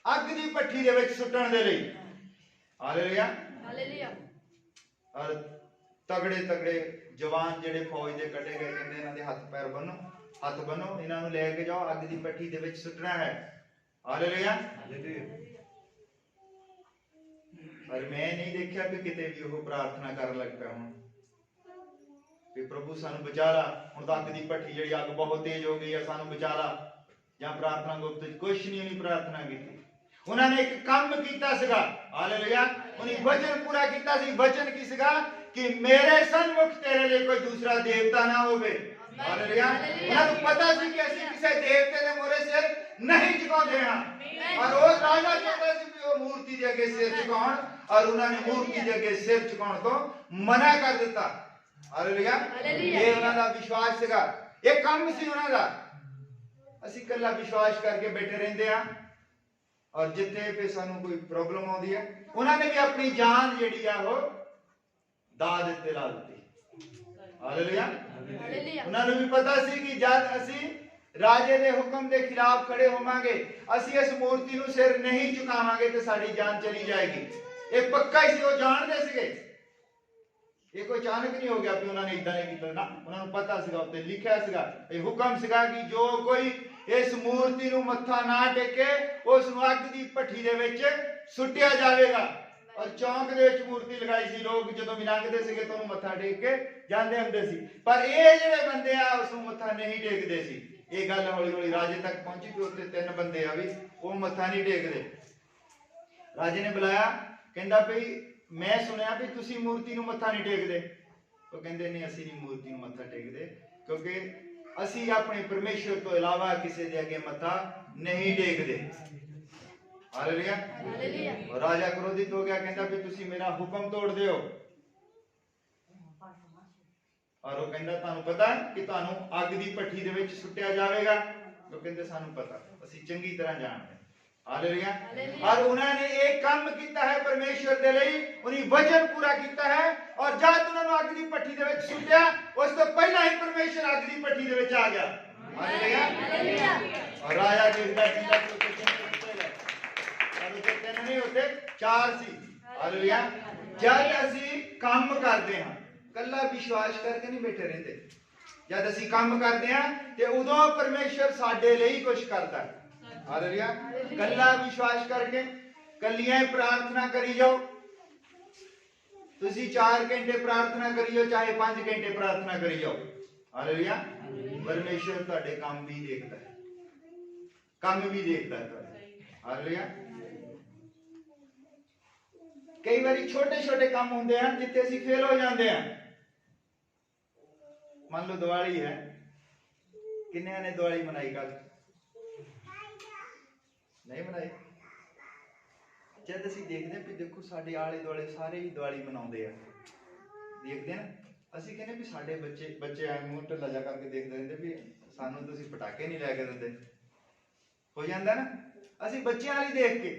अग दी भट्ठी दे विच सुट्टण दे लई, हालेलुया, और तगड़े तगड़े जवान जिहड़े फौज दे कढे गए, कहंदे इन्हां दे हत्थ पैर बन्नो, हत्थ बन्नो, इन्हां नूं लेके जाओ अग दी भट्ठी दे विच सुट्टना है। हालेलुया, पर मैं नहीं देखा कि किते भी वो प्रार्थना कर लग पिया होण कि प्रभु सानू बचा ला, हुण तां अग दी भट्ठी जिहड़ी अग बहुत तेज हो गई है, सानू बचा ला, जां प्रार्थना गुप्त कुछ नहीं प्रार्थना की। उन्होंने एक काम किया सीगा, हालेलुया, उन्हें वचन पूरा किया सी। वचन की सीगा कि मेरे सन्मुख तेरे लिए कोई दूसरा देवता ना होवे। हालेलुया, उन्हें पता सी कि असि किसी देवते दे मोरे सिर नहीं झुकाउंदे हां, और वो राजा चाहता सी कि वो मूर्ति दे अगे सिर झुकाउण, और उन्होंने मूर्ति दे अगे सिर झुकाउण तो मना कर दिता। हालेलुया, ये उन्होंने विश्वास सीगा, ये काम सी उन्होंने। असी कल्ला विश्वास करके बैठे रहंदे हां, और जिथे पे सानू कोई प्रॉब्लम आती है उन्होंने भी अपनी जान जिहड़ी आ वो दाद ते ला दी। हालेलुया, उन्होंने भी पता सी कि जब असी राजे दे हुक्म के खिलाफ खड़े होवांगे, असी इस मूर्ति नूं सिर नहीं झुकावांगे तो साडी जान चली जाएगी। ये पक्का ही सी, वो जानदे सीगे, ये कोई अचानक नहीं हो गया कि उन्होंने इदां नहीं कीता ना, उन्होंने पता सीगा, उत्ते लिखिया सीगा, ये हुक्म सीगा कि जो कोई इस मूर्ति नूं मत्था ना टेके उस नूं अग दी भट्ठी दे विच सुट्टिया जाएगा। और चौंक दे विच मूर्ति लगाई सी, लोग जदों भी लंघदे सीगे तो उन्हें मत्था टेक के जांदे हुंदे सी, पर ये जिहड़े बंदे आ उस नूं मत्था नहीं टेकदे सी। ये गल हौली हौली राजे तक पहुंची कि उत्ते 3 बंदे आ भी वो मत्था नहीं टेकदे। राजे ने बुलाया, कहंदा भई मैं सुनिया भी तुसी मूर्ति नूं मत्था नहीं टेकदे। वो कहंदे नहीं असीं नहीं मूर्ति नूं मत्था टेकदे, क्योंकि असी अपने परमेश्वर तो इलावा किसी के अगे मत्था नहीं टेकदे। हालेलुया, और राजा क्रोधित हो गया, कहंदा भी तुसी मेरा हुक्म तोड़ दियो। और वो कहंदा तानू पता है कि तानू अग दी भट्ठी दे विच सुट्टिया जाएगा। वो कहंदे सानू पता, असी चंगी तरह जानते। हालेलुया, और उन्होंने एक काम किया है परमेश्वर दे लई, उन्हें वचन पूरा किया है, और जब उन्होंने अग दी भट्ठी दे विच सुट्टिया उस तो पहला ही परमेश्वर अग दी भट्ठी दे विच आ गया। हालेलुया, और राजा देखदा कि तीन नहीं होते 4 सी। हालेलुया, जब असी काम करते हैं कल्ला विश्वास करके नहीं बैठे रहते, जब असी काम करते हैं तो उदों परमेश्वर साडे लिए कुछ करता है। हालेलुया। कल्ला विश्वास करके कलियां प्रार्थना करी जाओ। तुसी 4 घंटे प्रार्थना करी जाओ, चाहे 5 घंटे प्रार्थना करी जाओ। हालेलुया। परमेश्वर तुहाडे काम भी देखता है, काम भी देखता है। हालेलुया। कई बार छोटे छोटे काम होंगे हैं जिथे असी फेल हो जाते हैं। मान लो दिवाली है, किन्ने ने दिवाली मनाई? कल नहीं मनाई। जब असी देखते हैं, देखो साडे आले दुआले सारे ही दिवाली मनाते हैं, देखते हैं असी कहने भी साडे बच्चे बच्चे मूंह ढिल्ला जा करके देखते रहते भी सानू तुसीं पटाके नहीं लैके दिंदे। हो जाता ना, असी बच्चों वाली देख के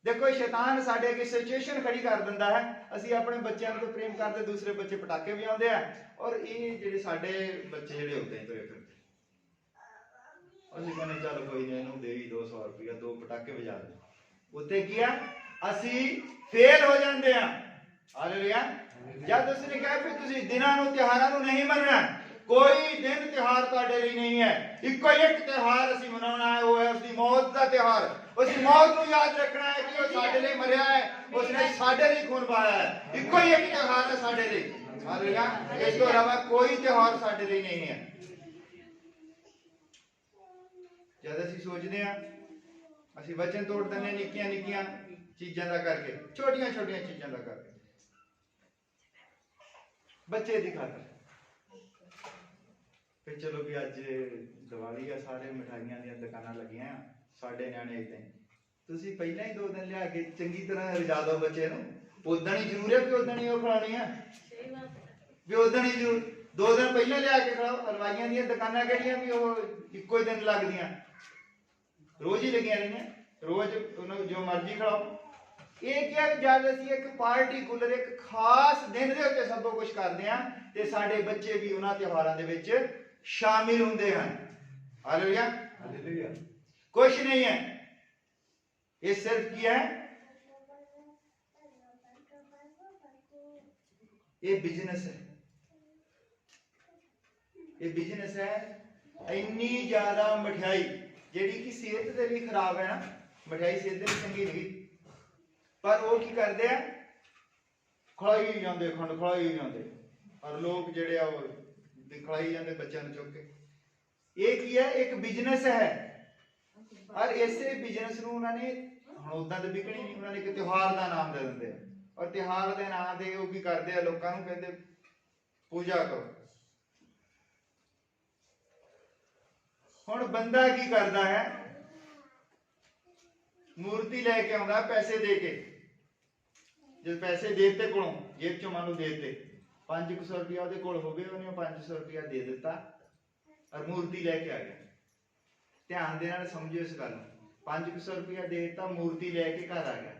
देखो शैतान साडे अगे सिचुएशन खड़ी कर दिंदा है। असी अपने बच्चों तो प्रेम करते, दूसरे बच्चे पटाके भी आउंदे आ और ये जिहड़े साडे बच्चे जिहड़े होते हैं तुरे फिरदे, असी कहने चल कोई नहीं इहनूं दे ही 200 रुपया, 2 पटाके बजा दे। उत्ते की है असी फेल हो जाते हैं। हालेलुया। जब उसने कहा कि तुसीं दिनां नूं त्योहारां नूं नहीं मनना, कोई दिन त्योहार तुहाडे लई नहीं है। इक्को एक त्योहार असी मनाउणा है, वो है उसकी मौत का त्योहार। उस मौत को याद रखना है कि वो साडे लई मरिया है, उसने साडे लई खून पाया है। इक्को एक त्योहार है साडे लई। हालेलुया। इस तो अलावा कोई त्योहार साडे लई नहीं है। जद असी सोचते हैं, असी वचन तोड़ दिंदे निक्कियां निक्कियां चीज़ां दा करके, छोटियां छोटियां चीज़ां दा करके, बच्चे दी खातर। फिर चलो भी अज दिवाली है, सारे मिठाइयां दी दुकानां लगियां, साडे न्याणे इदां ही। तुसीं पहिलां ही 2 दिन लिया के चंगी तरह रजा दो बच्चे नूं, उदण ही जरूर है कि उदण ही वो खिलानी है, भी उदण ही जरूर 2 दिन पहले लिया के खिलाओ। हलवाइयां दी दुकानां किहड़ियां भी वो इक्को दिन लगदियां, रोज ही लगियां रहियां, रोज उन्होंने जो मर्जी खिलाओ। ये क्या जब असीं एक पार्टिकुलर एक खास दिन दे उत्ते सब कुछ करते हैं ते साडे बच्चे भी उन्हां त्योहारां दे विच शामिल होंदे हन। हालेलुया। हालेलुया। कुछ नहीं है, ये सिर्फ क्या है, ये बिजनेस है। ये बिजनेस है। इन्नी ज्यादा मिठाई जिहड़ी कि सेहत दे लिए खराब है ना, मिठाई सेहत दे लिए चंगी नहीं, पर वो की करते हैं, खिलाई जाते, खंड खिलाई जाते, और लोग जिहड़े आ खिलाई जाते बच्चों को चुक के। ये की है, एक बिजनेस है। और इसे बिजनेस नूं उन्होंने हुण उदां ते बिकनी नहीं, उन्होंने एक त्योहार का नाम दे दिंदे, और त्योहार के नाम से वो की करते हैं, लोगों को कहते पूजा करो। हुण बंदा की करता है, मूर्ति लैके आउंदा पैसे दे के, जो पैसे देते कोलों जेब चों मानो देते 500 रुपया उहदे कोल होवे, उहने 500 रुपया दे दिता और मूर्ति लैके आ गया। ध्यान दे नाल समझो इस गल, 500 रुपया दे दिता, मूर्ति लैके घर आ गया।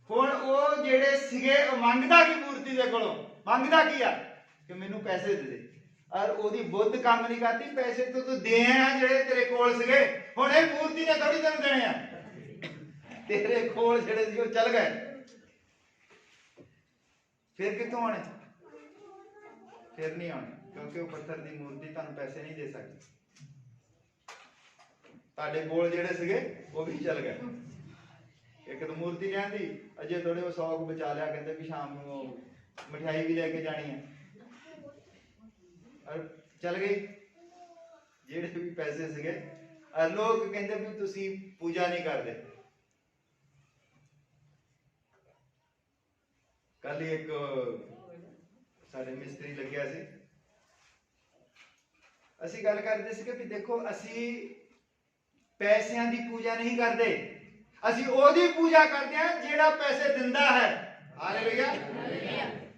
हुण वो जिहड़े सीगे मंगदा की मूर्ति दे कोलों, मंगदा की आ कि मैनू पैसे दे दे, और ओदी बुद्ध काम नहीं करती, पैसे तो तू दे आ जिहड़े तेरे कोल सीगे, हुण इह मूर्ति ने थोड़ी तैनूं देने आ, तेरे कोल जिहड़े सी ओह चल गए, फिर कित्थों आने? फिर नहीं आने, क्योंकि वो पत्थर की मूर्ति तुहानूं पैसे नहीं दे सकती। तुहाडे कोल जिहड़े सीगे वो भी चल गए। एक तो मूर्ति कहती अजे थोड़े वो 100 को बचा लिया, कहते भी शाम को मिठाई भी लेके जानी है, और चल गई जेड़े भी पैसे सीगे। और लोग कहते भी तुसी पूजा नहीं करते। कल एक साडे मिस्त्री लग्या सी, असी गल करते सी कि देखो असी पैसिਆਂ ਦੀ पूजा नहीं करते, ਅਸੀਂ ਉਹਦੀ पूजा करते हैं ਜਿਹੜਾ पैसे दिंदा है। हालेलुया।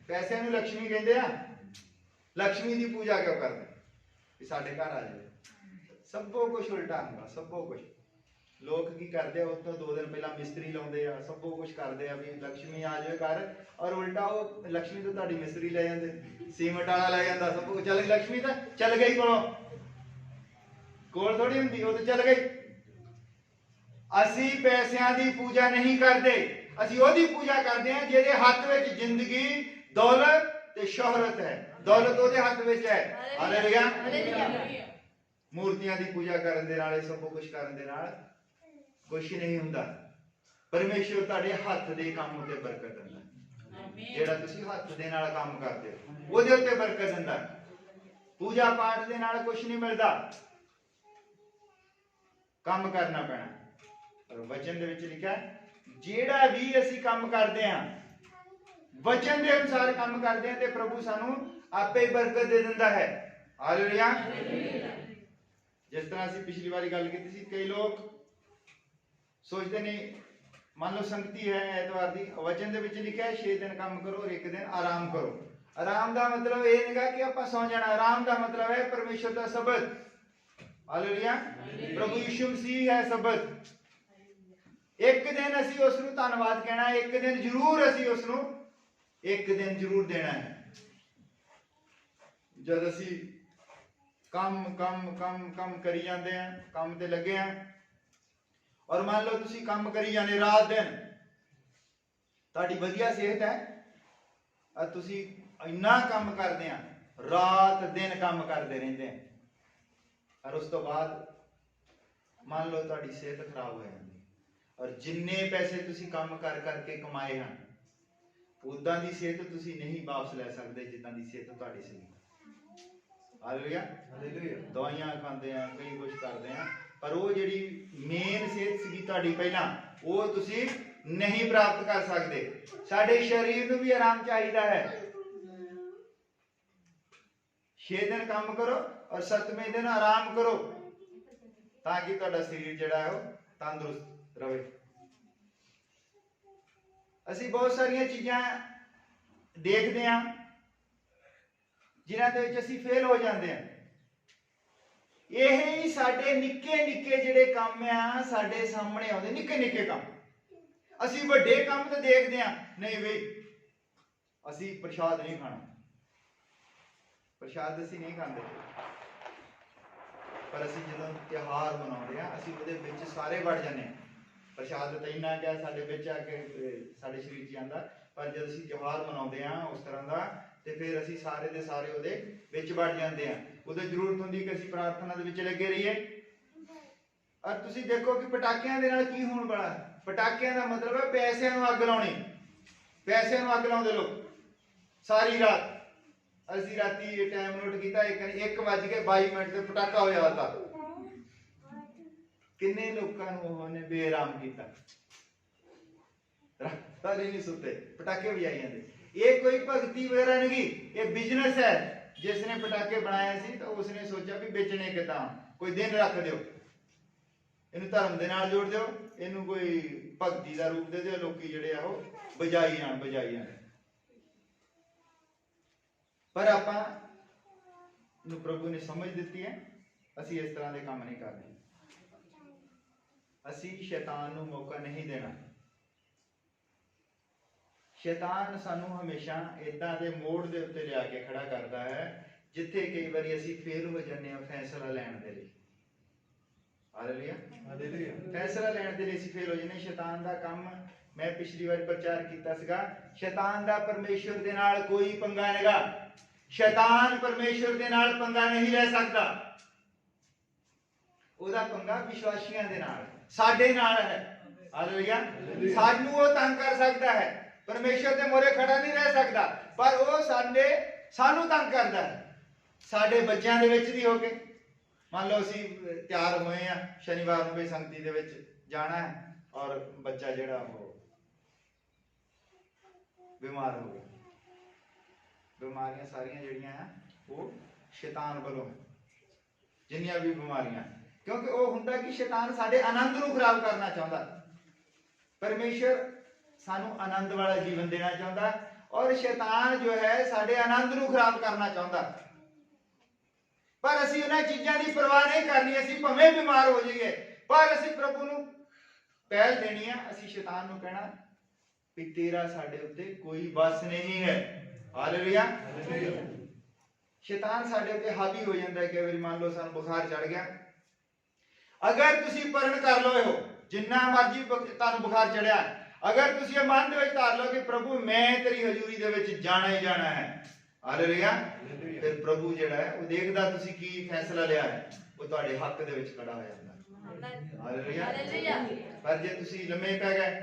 पैसे ਨੂੰ लक्ष्मी कहते हैं, लक्ष्मी की पूजा क्यों करते कि साडे घर आ जाए। सबो कुछ उल्टा होंदा, सबो कुछ लोग की करते हैं, उस तो 2 दिन पहला मिस्त्री लाउंदे आ, सबो कुछ करते हैं भी लक्ष्मी आ जाए घर, और उल्टा वो लक्ष्मी तो तुहाडी मिस्त्री ले जाते, सीमेंट वाला ले जाता, सब कुछ चल, लक्ष्मी तो चल गई कोलों, कोल थोड़ी हुंदी, वो तो चल गई। असी पैसिਆਂ ਦੀ पूजा नहीं करते, असी ओदी पूजा करते हैं जिहदे हत्थ विच जिंदगी, दौलत ते ਤੇ ਸ਼ੋਹਰਤ ਹੈ, ਦੌਲਤ ਉਹਦੇ ਹੱਥ ਵਿੱਚ ਹੈ। ਹਾਲੇਲੂਇਆ। ਮੂਰਤੀਆਂ ਦੀ ਪੂਜਾ ਕਰਨ ਦੇ ਨਾਲ, ਇਹ ਸਭ ਕੁਝ ਕਰਨ ਦੇ ਨਾਲ ਕੁਝ ਨਹੀਂ ਹੁੰਦਾ। ਪਰਮੇਸ਼ਰ ਤੁਹਾਡੇ ਹੱਥ ਦੇ ਕੰਮ ਉੱਤੇ ਬਰਕਤ ਦਿੰਦਾ। ਜਿਹੜਾ ਤੁਸੀਂ ਹੱਥ ਦੇ ਨਾਲ ਕੰਮ ਕਰਦੇ ਹੋ ਉਹਦੇ ਉੱਤੇ ਬਰਕਤ ਦਿੰਦਾ। ਪੂਜਾ ਪਾਠ ਦੇ ਨਾਲ ਕੁਝ ਨਹੀਂ ਮਿਲਦਾ, ਕੰਮ ਕਰਨਾ ਪੈਣਾ। ਪਰ ਵਚਨ ਦੇ ਵਿੱਚ ਲਿਖਿਆ ਜਿਹੜਾ ਵੀ ਅਸੀਂ ਕੰਮ ਕਰਦੇ ਹਾਂ, ਵਚਨ ਦੇ ਅਨੁਸਾਰ ਕੰਮ ਕਰਦੇ ਹਾਂ, ਤੇ ਪ੍ਰਭੂ ਸਾਨੂੰ ਆਪੇ ਬਰਕਤ ਦੇ ਦਿੰਦਾ ਹੈ। ਹਾਲੇਲੂਇਆ। ਜਿਸ ਤਰ੍ਹਾਂ ਅਸੀਂ ਪਿਛਲੀ ਵਾਰੀ ਗੱਲ ਕੀਤੀ ਸੀ, ਕਈ ਲੋਕ ਸੋਚਦੇ ਨੇ, ਮੰਨ ਲਓ ਸੰਗਤੀ ਹੈ ਐਤਵਾਰ ਦੀ, ਵਚਨ ਦੇ ਵਿੱਚ ਲਿਖਿਆ 6 ਦਿਨ ਕੰਮ ਕਰੋ ਔਰ 1 ਦਿਨ ਆਰਾਮ ਕਰੋ। ਆਰਾਮ ਦਾ ਮਤਲਬ ਇਹ ਨਹੀਂਗਾ ਕਿ ਆਪਾਂ ਸੌ ਜਾਣਾ। ਆਰਾਮ ਦਾ ਮਤਲਬ ਹੈ ਪਰਮੇਸ਼ਰ ਦਾ ਸ਼ਬਦ। ਹਾਲੇਲੂਇਆ। ਪ੍ਰਭੂ ਯਿਸੂ ਮਸੀਹ ਹੈ ਸ਼ਬਦ। ਇੱਕ ਦਿਨ ਅਸੀਂ ਉਸ ਨੂੰ ਧੰਨਵਾਦ ਕਹਿਣਾ, ਇੱਕ ਦਿਨ ਜ਼ਰੂਰ ਅਸੀਂ ਉਸ ਨੂੰ ਇੱਕ ਦਿਨ ਜ਼ਰੂਰ ਦੇਣਾ ਹੈ। ਜਦ ਅਸੀਂ ਕੰਮ ਕਰੀ ਜਾਂਦੇ ਆ, ਕੰਮ ਤੇ ਲੱਗੇ ਆ, ਔਰ ਮੰਨ ਲਓ ਤੁਸੀਂ ਕੰਮ ਕਰੀ ਜਾਂਦੇ ਰਾਤ ਦਿਨ, ਤੁਹਾਡੀ ਵਧੀਆ ਸਿਹਤ ਹੈ, ਔਰ ਤੁਸੀਂ ਇੰਨਾ ਕੰਮ ਕਰਦੇ ਆ, ਰਾਤ ਦਿਨ ਕੰਮ ਕਰਦੇ ਰਹਿੰਦੇ ਆ, ਔਰ ਉਸ ਤੋਂ ਬਾਅਦ ਮੰਨ ਲਓ ਤੁਹਾਡੀ ਸਿਹਤ ਖਰਾਬ ਹੋ ਜਾਂਦੀ, ਔਰ ਜਿੰਨੇ ਪੈਸੇ ਤੁਸੀਂ ਕੰਮ ਕਰਕੇ ਕਮਾਏ ਹਨ, ਉਦਾਂ ਦੀ ਸਿਹਤ ਤੁਸੀਂ ਨਹੀਂ ਵਾਪਸ ਲੈ ਸਕਦੇ ਜਿੱਦਾਂ ਦੀ ਸਿਹਤ ਤੁਹਾਡੀ ਸੀ। ਹਾਲੇਲੂਇਆ। ਦਵਾਈਆਂ ਖਾਂਦੇ ਆ, ਕਈ ਕੁਝ ਕਰਦੇ ਆ, ਪਰ ਉਹ ਜਿਹੜੀ ਮੇਨ ਸਿਹਤ ਸੀਗੀ ਤੁਹਾਡੀ ਪਹਿਲਾਂ, ਉਹ ਤੁਸੀਂ ਨਹੀਂ ਪ੍ਰਾਪਤ ਕਰ ਸਕਦੇ। ਸਾਡੇ ਸਰੀਰ ਨੂੰ ਵੀ ਆਰਾਮ ਚਾਹੀਦਾ ਹੈ। 6 ਦਿਨ ਕੰਮ ਕਰੋ ਔਰ 7ਵੇਂ ਦਿਨ ਆਰਾਮ ਕਰੋ, ਤਾਂ ਕਿ ਤੁਹਾਡਾ ਸਰੀਰ ਜਿਹੜਾ ਹੈ ਉਹ ਤੰਦਰੁਸਤ ਰਹੇ। ਅਸੀਂ ਬਹੁਤ ਸਾਰੀਆਂ ਚੀਜ਼ਾਂ ਦੇਖਦੇ ਹਾਂ ਜਿਨ੍ਹਾਂ ਦੇ ਵਿੱਚ ਅਸੀਂ ਫੇਲ ਹੋ ਜਾਂਦੇ ਹਾਂ। ਇਹ ਹੀ ਸਾਡੇ ਨਿੱਕੇ ਨਿੱਕੇ ਜਿਹੜੇ ਕੰਮ ਆ ਸਾਡੇ ਸਾਹਮਣੇ ਆਉਂਦੇ, ਨਿੱਕੇ ਨਿੱਕੇ ਕੰਮ। ਅਸੀਂ ਵੱਡੇ ਕੰਮ ਤੇ ਦੇਖਦੇ ਹਾਂ, ਨਹੀਂ ਬਈ ਅਸੀਂ ਪ੍ਰਸ਼ਾਦ ਨਹੀਂ ਖਾਣਾ, ਪ੍ਰਸ਼ਾਦ ਅਸੀਂ ਨਹੀਂ ਖਾਂਦੇ, ਪਰ ਅਸੀਂ ਜਦੋਂ ਤਿਉਹਾਰ ਮਨਾਉਂਦੇ ਆ ਅਸੀਂ ਉਹਦੇ ਵਿੱਚ ਸਾਰੇ ਵੜ ਜਾਂਦੇ ਹਾਂ। ਪ੍ਰਸ਼ਾਦ ਤਾਂ ਇੰਨਾ ਕਿ ਸਾਡੇ ਵਿੱਚ ਆ ਕੇ ਸਾਡੇ ਸਰੀਰ 'ਚ ਆਉਂਦਾ, ਪਰ ਜਦ ਅਸੀਂ ਤਿਉਹਾਰ ਮਨਾਉਂਦੇ ਆ ਉਸ ਤਰ੍ਹਾਂ ਦਾ, ਤੇ ਫਿਰ ਅਸੀਂ ਸਾਰੇ ਦੇ ਸਾਰੇ ਉਹਦੇ ਵਿੱਚ ਵੜ ਜਾਂਦੇ ਆ। ਉਦੋਂ ਜ਼ਰੂਰਤ ਹੁੰਦੀ ਕਿ ਅਸੀਂ ਪ੍ਰਾਰਥਨਾ ਦੇ ਵਿੱਚ ਲੱਗੇ ਰਹੀਏ। ਔਰ ਤੁਸੀਂ ਦੇਖੋ ਕਿ ਪਟਾਕਿਆਂ ਦੇ ਨਾਲ ਕੀ ਹੋਣ ਵਾਲਾ। ਪਟਾਕਿਆਂ ਦਾ ਮਤਲਬ ਹੈ ਪੈਸਿਆਂ ਨੂੰ ਅੱਗ ਲਾਉਣੀ। ਪੈਸਿਆਂ ਨੂੰ ਅੱਗ ਲਾਉਂਦੇ ਲੋਕ ਸਾਰੀ ਰਾਤ। ਅਸੀਂ ਰਾਤੀ ਟਾਈਮ ਨੋਟ ਕੀਤਾ, 1:22 ਤੇ ਪਟਾਕਾ ਹੋਇਆ ਤਾਂ ਕਿੰਨੇ ਲੋਕਾਂ ਨੂੰ ਉਹਨੇ ਬੇਆਰਾਮ ਕੀਤਾ। ਰਾਤਾਂ ਨਹੀਂ ਸੁੱਤੇ, ਪਟਾਕੇ ਵਜਾਈ ਜਾਂਦੇ। ਇਹ ਕੋਈ ਭਗਤੀ ਵਗੈਰਾ ਨਹੀਂ, ਇਹ ਬਿਜ਼ਨਸ ਹੈ। ਜਿਸ ਨੇ ਪਟਾਕੇ ਬਣਾਇਆ ਸੀ ਤਾਂ ਉਸਨੇ ਸੋਚਿਆ ਵੀ ਵੇਚਣੇ ਕਿਦਾਂ, ਕੋਈ ਦਿਨ ਰੱਖ ਦਿਓ, ਇਹਨੂੰ ਧਰਮ ਦੇ ਨਾਲ ਜੋੜ ਦਿਓ, ਇਹਨੂੰ ਕੋਈ ਭਗਤੀ ਦਾ ਰੂਪ ਦੇ ਦਿਓ, ਲੋਕੀ ਜਿਹੜੇ ਆ ਉਹ ਬਜਾਈ ਜਾਣ। ਪਰ ਆਪਾਂ ਨੂੰ ਪ੍ਰਭੂ ਨੇ ਸਮਝ ਦਿੱਤੀ ਹੈ, ਅਸੀਂ ਇਸ ਤਰ੍ਹਾਂ ਦੇ ਕੰਮ ਨਹੀਂ ਕਰਦੇ। ਅਸੀਂ ਸ਼ੈਤਾਨ ਨੂੰ ਮੌਕਾ ਨਹੀਂ ਦੇਣਾ। ਸ਼ੈਤਾਨ ਸਾਨੂੰ ਹਮੇਸ਼ਾ ਇਦਾਂ ਦੇ ਮੋੜ ਦੇ ਉੱਤੇ ਲਿਆ ਕੇ ਖੜਾ ਕਰਦਾ ਹੈ ਜਿੱਥੇ ਕਈ ਵਾਰੀ ਅਸੀਂ ਫੇਲ ਹੋ ਜਾਂਦੇ ਹਾਂ ਫੈਸਲਾ ਲੈਣ ਦੇ ਲਈ। ਹਾਲੇਲੂਇਆ। ਫੈਸਲਾ ਲੈਣ ਦੇ ਲਈ ਅਸੀਂ ਫੇਲ ਹੋ ਜਾਂਦੇ। ਸ਼ੈਤਾਨ ਦਾ ਕੰਮ, ਮੈਂ ਪਿਛਲੀ ਵਾਰ ਪ੍ਰਚਾਰ ਕੀਤਾ ਸੀਗਾ, ਸ਼ੈਤਾਨ ਦਾ ਪਰਮੇਸ਼ਰ ਦੇ ਨਾਲ ਕੋਈ ਪੰਗਾ ਨਹੀਂਗਾ। ਸ਼ੈਤਾਨ ਪਰਮੇਸ਼ਰ ਦੇ ਨਾਲ ਪੰਗਾ ਨਹੀਂ ਲੈ ਸਕਦਾ। ਉਹਦਾ ਪੰਗਾ ਵਿਸ਼ਵਾਸੀਆਂ ਦੇ ਨਾਲ, ਸਾਡੇ ਨਾਲ ਹੈ। ਹਾਲੇਲੂਇਆ। ਸਾਨੂੰ ਉਹ ਤੰਗ ਕਰ ਸਕਦਾ ਹੈ, ਪਰਮੇਸ਼ਰ ਦੇ ਮੋਰੇ ਖੜਾ ਨਹੀਂ ਰਹਿ ਸਕਦਾ, ਪਰ ਉਹ ਸਾਨੂੰ ਤੰਗ ਕਰਦਾ ਹੈ। ਸਾਡੇ ਬੱਚਿਆਂ ਦੇ ਵਿੱਚ ਵੀ ਹੋ ਕੇ, ਮੰਨ ਲਓ ਅਸੀਂ ਤਿਆਰ ਹੋਏ ਆ ਸ਼ਨੀਵਾਰ ਨੂੰ ਵੀ ਸੰਗਤੀ ਦੇ ਵਿੱਚ ਜਾਣਾ ਹੈ, ਔਰ ਬੱਚਾ ਜਿਹੜਾ ਉਹ ਬਿਮਾਰ ਹੋ ਗਿਆ। ਬਿਮਾਰੀਆਂ ਸਾਰੀਆਂ ਜਿਹੜੀਆਂ ਆ ਉਹ ਸ਼ੈਤਾਨ ਵੱਲੋਂ, ਜਿੰਨੀਆਂ ਵੀ ਬਿਮਾਰੀਆਂ, ਕਿਉਂਕਿ ਉਹ ਹੁੰਦਾ ਕਿ ਸ਼ੈਤਾਨ ਸਾਡੇ ਆਨੰਦ ਨੂੰ ਖਰਾਬ ਕਰਨਾ ਚਾਹੁੰਦਾ। ਪਰਮੇਸ਼ਰ ਸਾਨੂੰ ਆਨੰਦ ਵਾਲਾ ਜੀਵਨ ਦੇਣਾ ਚਾਹੁੰਦਾ, ਔਰ ਸ਼ੈਤਾਨ ਜੋ ਹੈ ਸਾਡੇ ਆਨੰਦ ਨੂੰ ਖਰਾਬ ਕਰਨਾ ਚਾਹੁੰਦਾ। ਪਰ ਅਸੀਂ ਉਹਨਾਂ ਚੀਜ਼ਾਂ ਦੀ ਪਰਵਾਹ ਨਹੀਂ ਕਰਨੀ। ਅਸੀਂ ਭਾਵੇਂ ਬਿਮਾਰ ਹੋ ਜਾਈਏ, ਪਰ ਅਸੀਂ ਪ੍ਰਭੂ ਨੂੰ ਪਹਿਲ ਦੇਣੀ ਆ। ਅਸੀਂ ਸ਼ੈਤਾਨ ਨੂੰ ਕਹਿਣਾ ਵੀ ਤੇਰਾ ਸਾਡੇ ਉੱਤੇ ਕੋਈ ਵਸ ਨਹੀਂ ਹੈ। ਹਾਲੇਲੂਇਆ। ਸ਼ੈਤਾਨ ਸਾਡੇ ਉੱਤੇ ਹਾਵੀ ਹੋ ਜਾਂਦਾ ਹੈ। ਕਈ ਵਾਰੀ ਮੰਨ ਲਓ ਸਾਨੂੰ ਬੁਖਾਰ ਚੜ ਗਿਆ, ਅਗਰ ਤੁਸੀਂ ਪਰਨ ਕਰ ਲਓ, ਜਿੰਨਾ ਮਰਜ਼ੀ ਤੁਹਾਨੂੰ ਬੁਖਾਰ ਚੜਿਆ, ਅਗਰ ਤੁਸੀਂ ਇਹ ਮਨ ਦੇ ਵਿੱਚ ਧਾਰ ਲਓ ਕਿ ਪ੍ਰਭੂ ਮੈਂ ਤੇਰੀ ਹਜ਼ੂਰੀ ਦੇ ਵਿੱਚ ਜਾਣਾ ਹੀ ਜਾਣਾ ਹੈ, ਹਾਲੇਲੂਇਆ। ਫਿਰ ਪ੍ਰਭੂ ਜਿਹੜਾ ਹੈ ਉਹ ਦੇਖਦਾ ਤੁਸੀਂ ਕੀ ਫੈਸਲਾ ਲਿਆ ਹੈ, ਉਹ ਤੁਹਾਡੇ ਹੱਕ ਦੇ ਵਿੱਚ ਖੜਾ ਹੋ ਜਾਂਦਾ। ਹਾਲੇਲੂਇਆ। ਪਰ ਜੇ ਤੁਸੀਂ ਲੰਮੇ ਪੈ ਗਏ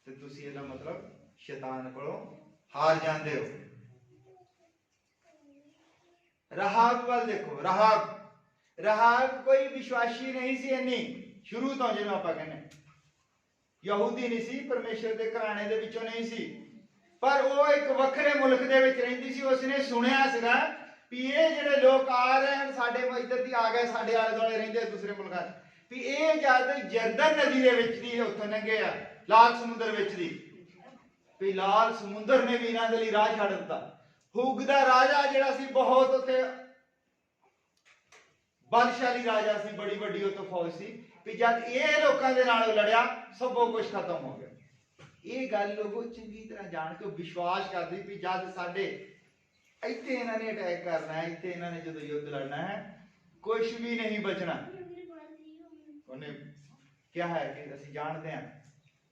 ਤੇ ਤੁਸੀਂ ਇਹਦਾ ਮਤਲਬ ਸ਼ੈਤਾਨ ਕੋਲੋਂ ਹਾਰ ਜਾਂਦੇ ਹੋ। ਰਾਹਾਬ ਵੱਲ ਦੇਖੋ। ਰਾਹਾਬ ਕੋਈ ਵਿਸ਼ਵਾਸੀ ਨਹੀਂ ਸੀ ਇੰਨੀ ਸ਼ੁਰੂ ਤੋਂ, ਜਿਹਨੂੰ ਆਪਾਂ ਕਹਿੰਦੇ ਯਹੂਦੀ ਨਹੀਂ ਸੀ, ਪਰਮੇਸ਼ਰ ਦੇ ਘਰਾਣੇ ਦੇ ਵਿੱਚੋਂ ਨਹੀਂ ਸੀ, ਪਰ ਉਹ ਇੱਕ ਵੱਖਰੇ ਮੁਲਕ ਦੇ ਵਿੱਚ ਰਹਿੰਦੀ ਸੀ। ਉਸਨੇ ਸੁਣਿਆ ਸੀਗਾ ਵੀ ਇਹ ਜਿਹੜੇ ਲੋਕ ਆ ਰਹੇ ਹਨ ਸਾਡੇ ਇੱਧਰ ਦੀ ਆ ਗਏ, ਸਾਡੇ ਆਲੇ ਦੁਆਲੇ ਰਹਿੰਦੇ ਦੂਸਰੇ ਮੁਲਕਾਂ 'ਚ, ਵੀ ਇਹ ਜਦ ਜਰਦਨ ਨਦੀ ਦੇ ਵਿੱਚ ਦੀ ਉੱਥੋਂ ਲੰਘੇ ਆ, ਲਾਲ ਸਮੁੰਦਰ ਵਿੱਚ ਦੀ, ਵੀ ਲਾਲ ਸਮੁੰਦਰ ਨੇ ਵੀ ਇਹਨਾਂ ਦੇ ਲਈ ਰਾਹ ਛੱਡ ਦਿੱਤਾ। ਹੁਗ ਦਾ ਰਾਜਾ ਜਿਹੜਾ ਸੀ ਬਹੁਤ ਉੱਥੇ ਬਲਸ਼ਾਲੀ ਰਾਜਾ ਸੀ, ਬੜੀ ਵੱਡੀ ਉੱਥੇ ਫੌਜ ਸੀ, ਵੀ ਜਦ ਇਹ ਲੋਕਾਂ ਦੇ ਨਾਲ ਲੜਿਆ ਸਭੋ ਕੁਝ ਖਤਮ ਹੋ ਗਿਆ। ਇਹ ਗੱਲ ਲੋਕੋ ਚੰਗੀ ਤਰ੍ਹਾਂ ਜਾਣ ਕੇ ਵਿਸ਼ਵਾਸ ਕਰਦੀ ਵੀ ਜਦ ਸਾਡੇ ਇੱਥੇ ਇਹਨਾਂ ਨੇ ਅਟੈਕ ਕਰਨਾ ਹੈ, ਇੱਥੇ ਇਹਨਾਂ ਨੇ ਜਦੋਂ ਯੁੱਧ ਲੜਨਾ ਹੈ, ਕੁਝ ਵੀ ਨਹੀਂ ਬਚਣਾ। ਉਹਨੇ ਕਿਹਾ ਹੈ ਕਿ ਅਸੀਂ ਜਾਣਦੇ ਹਾਂ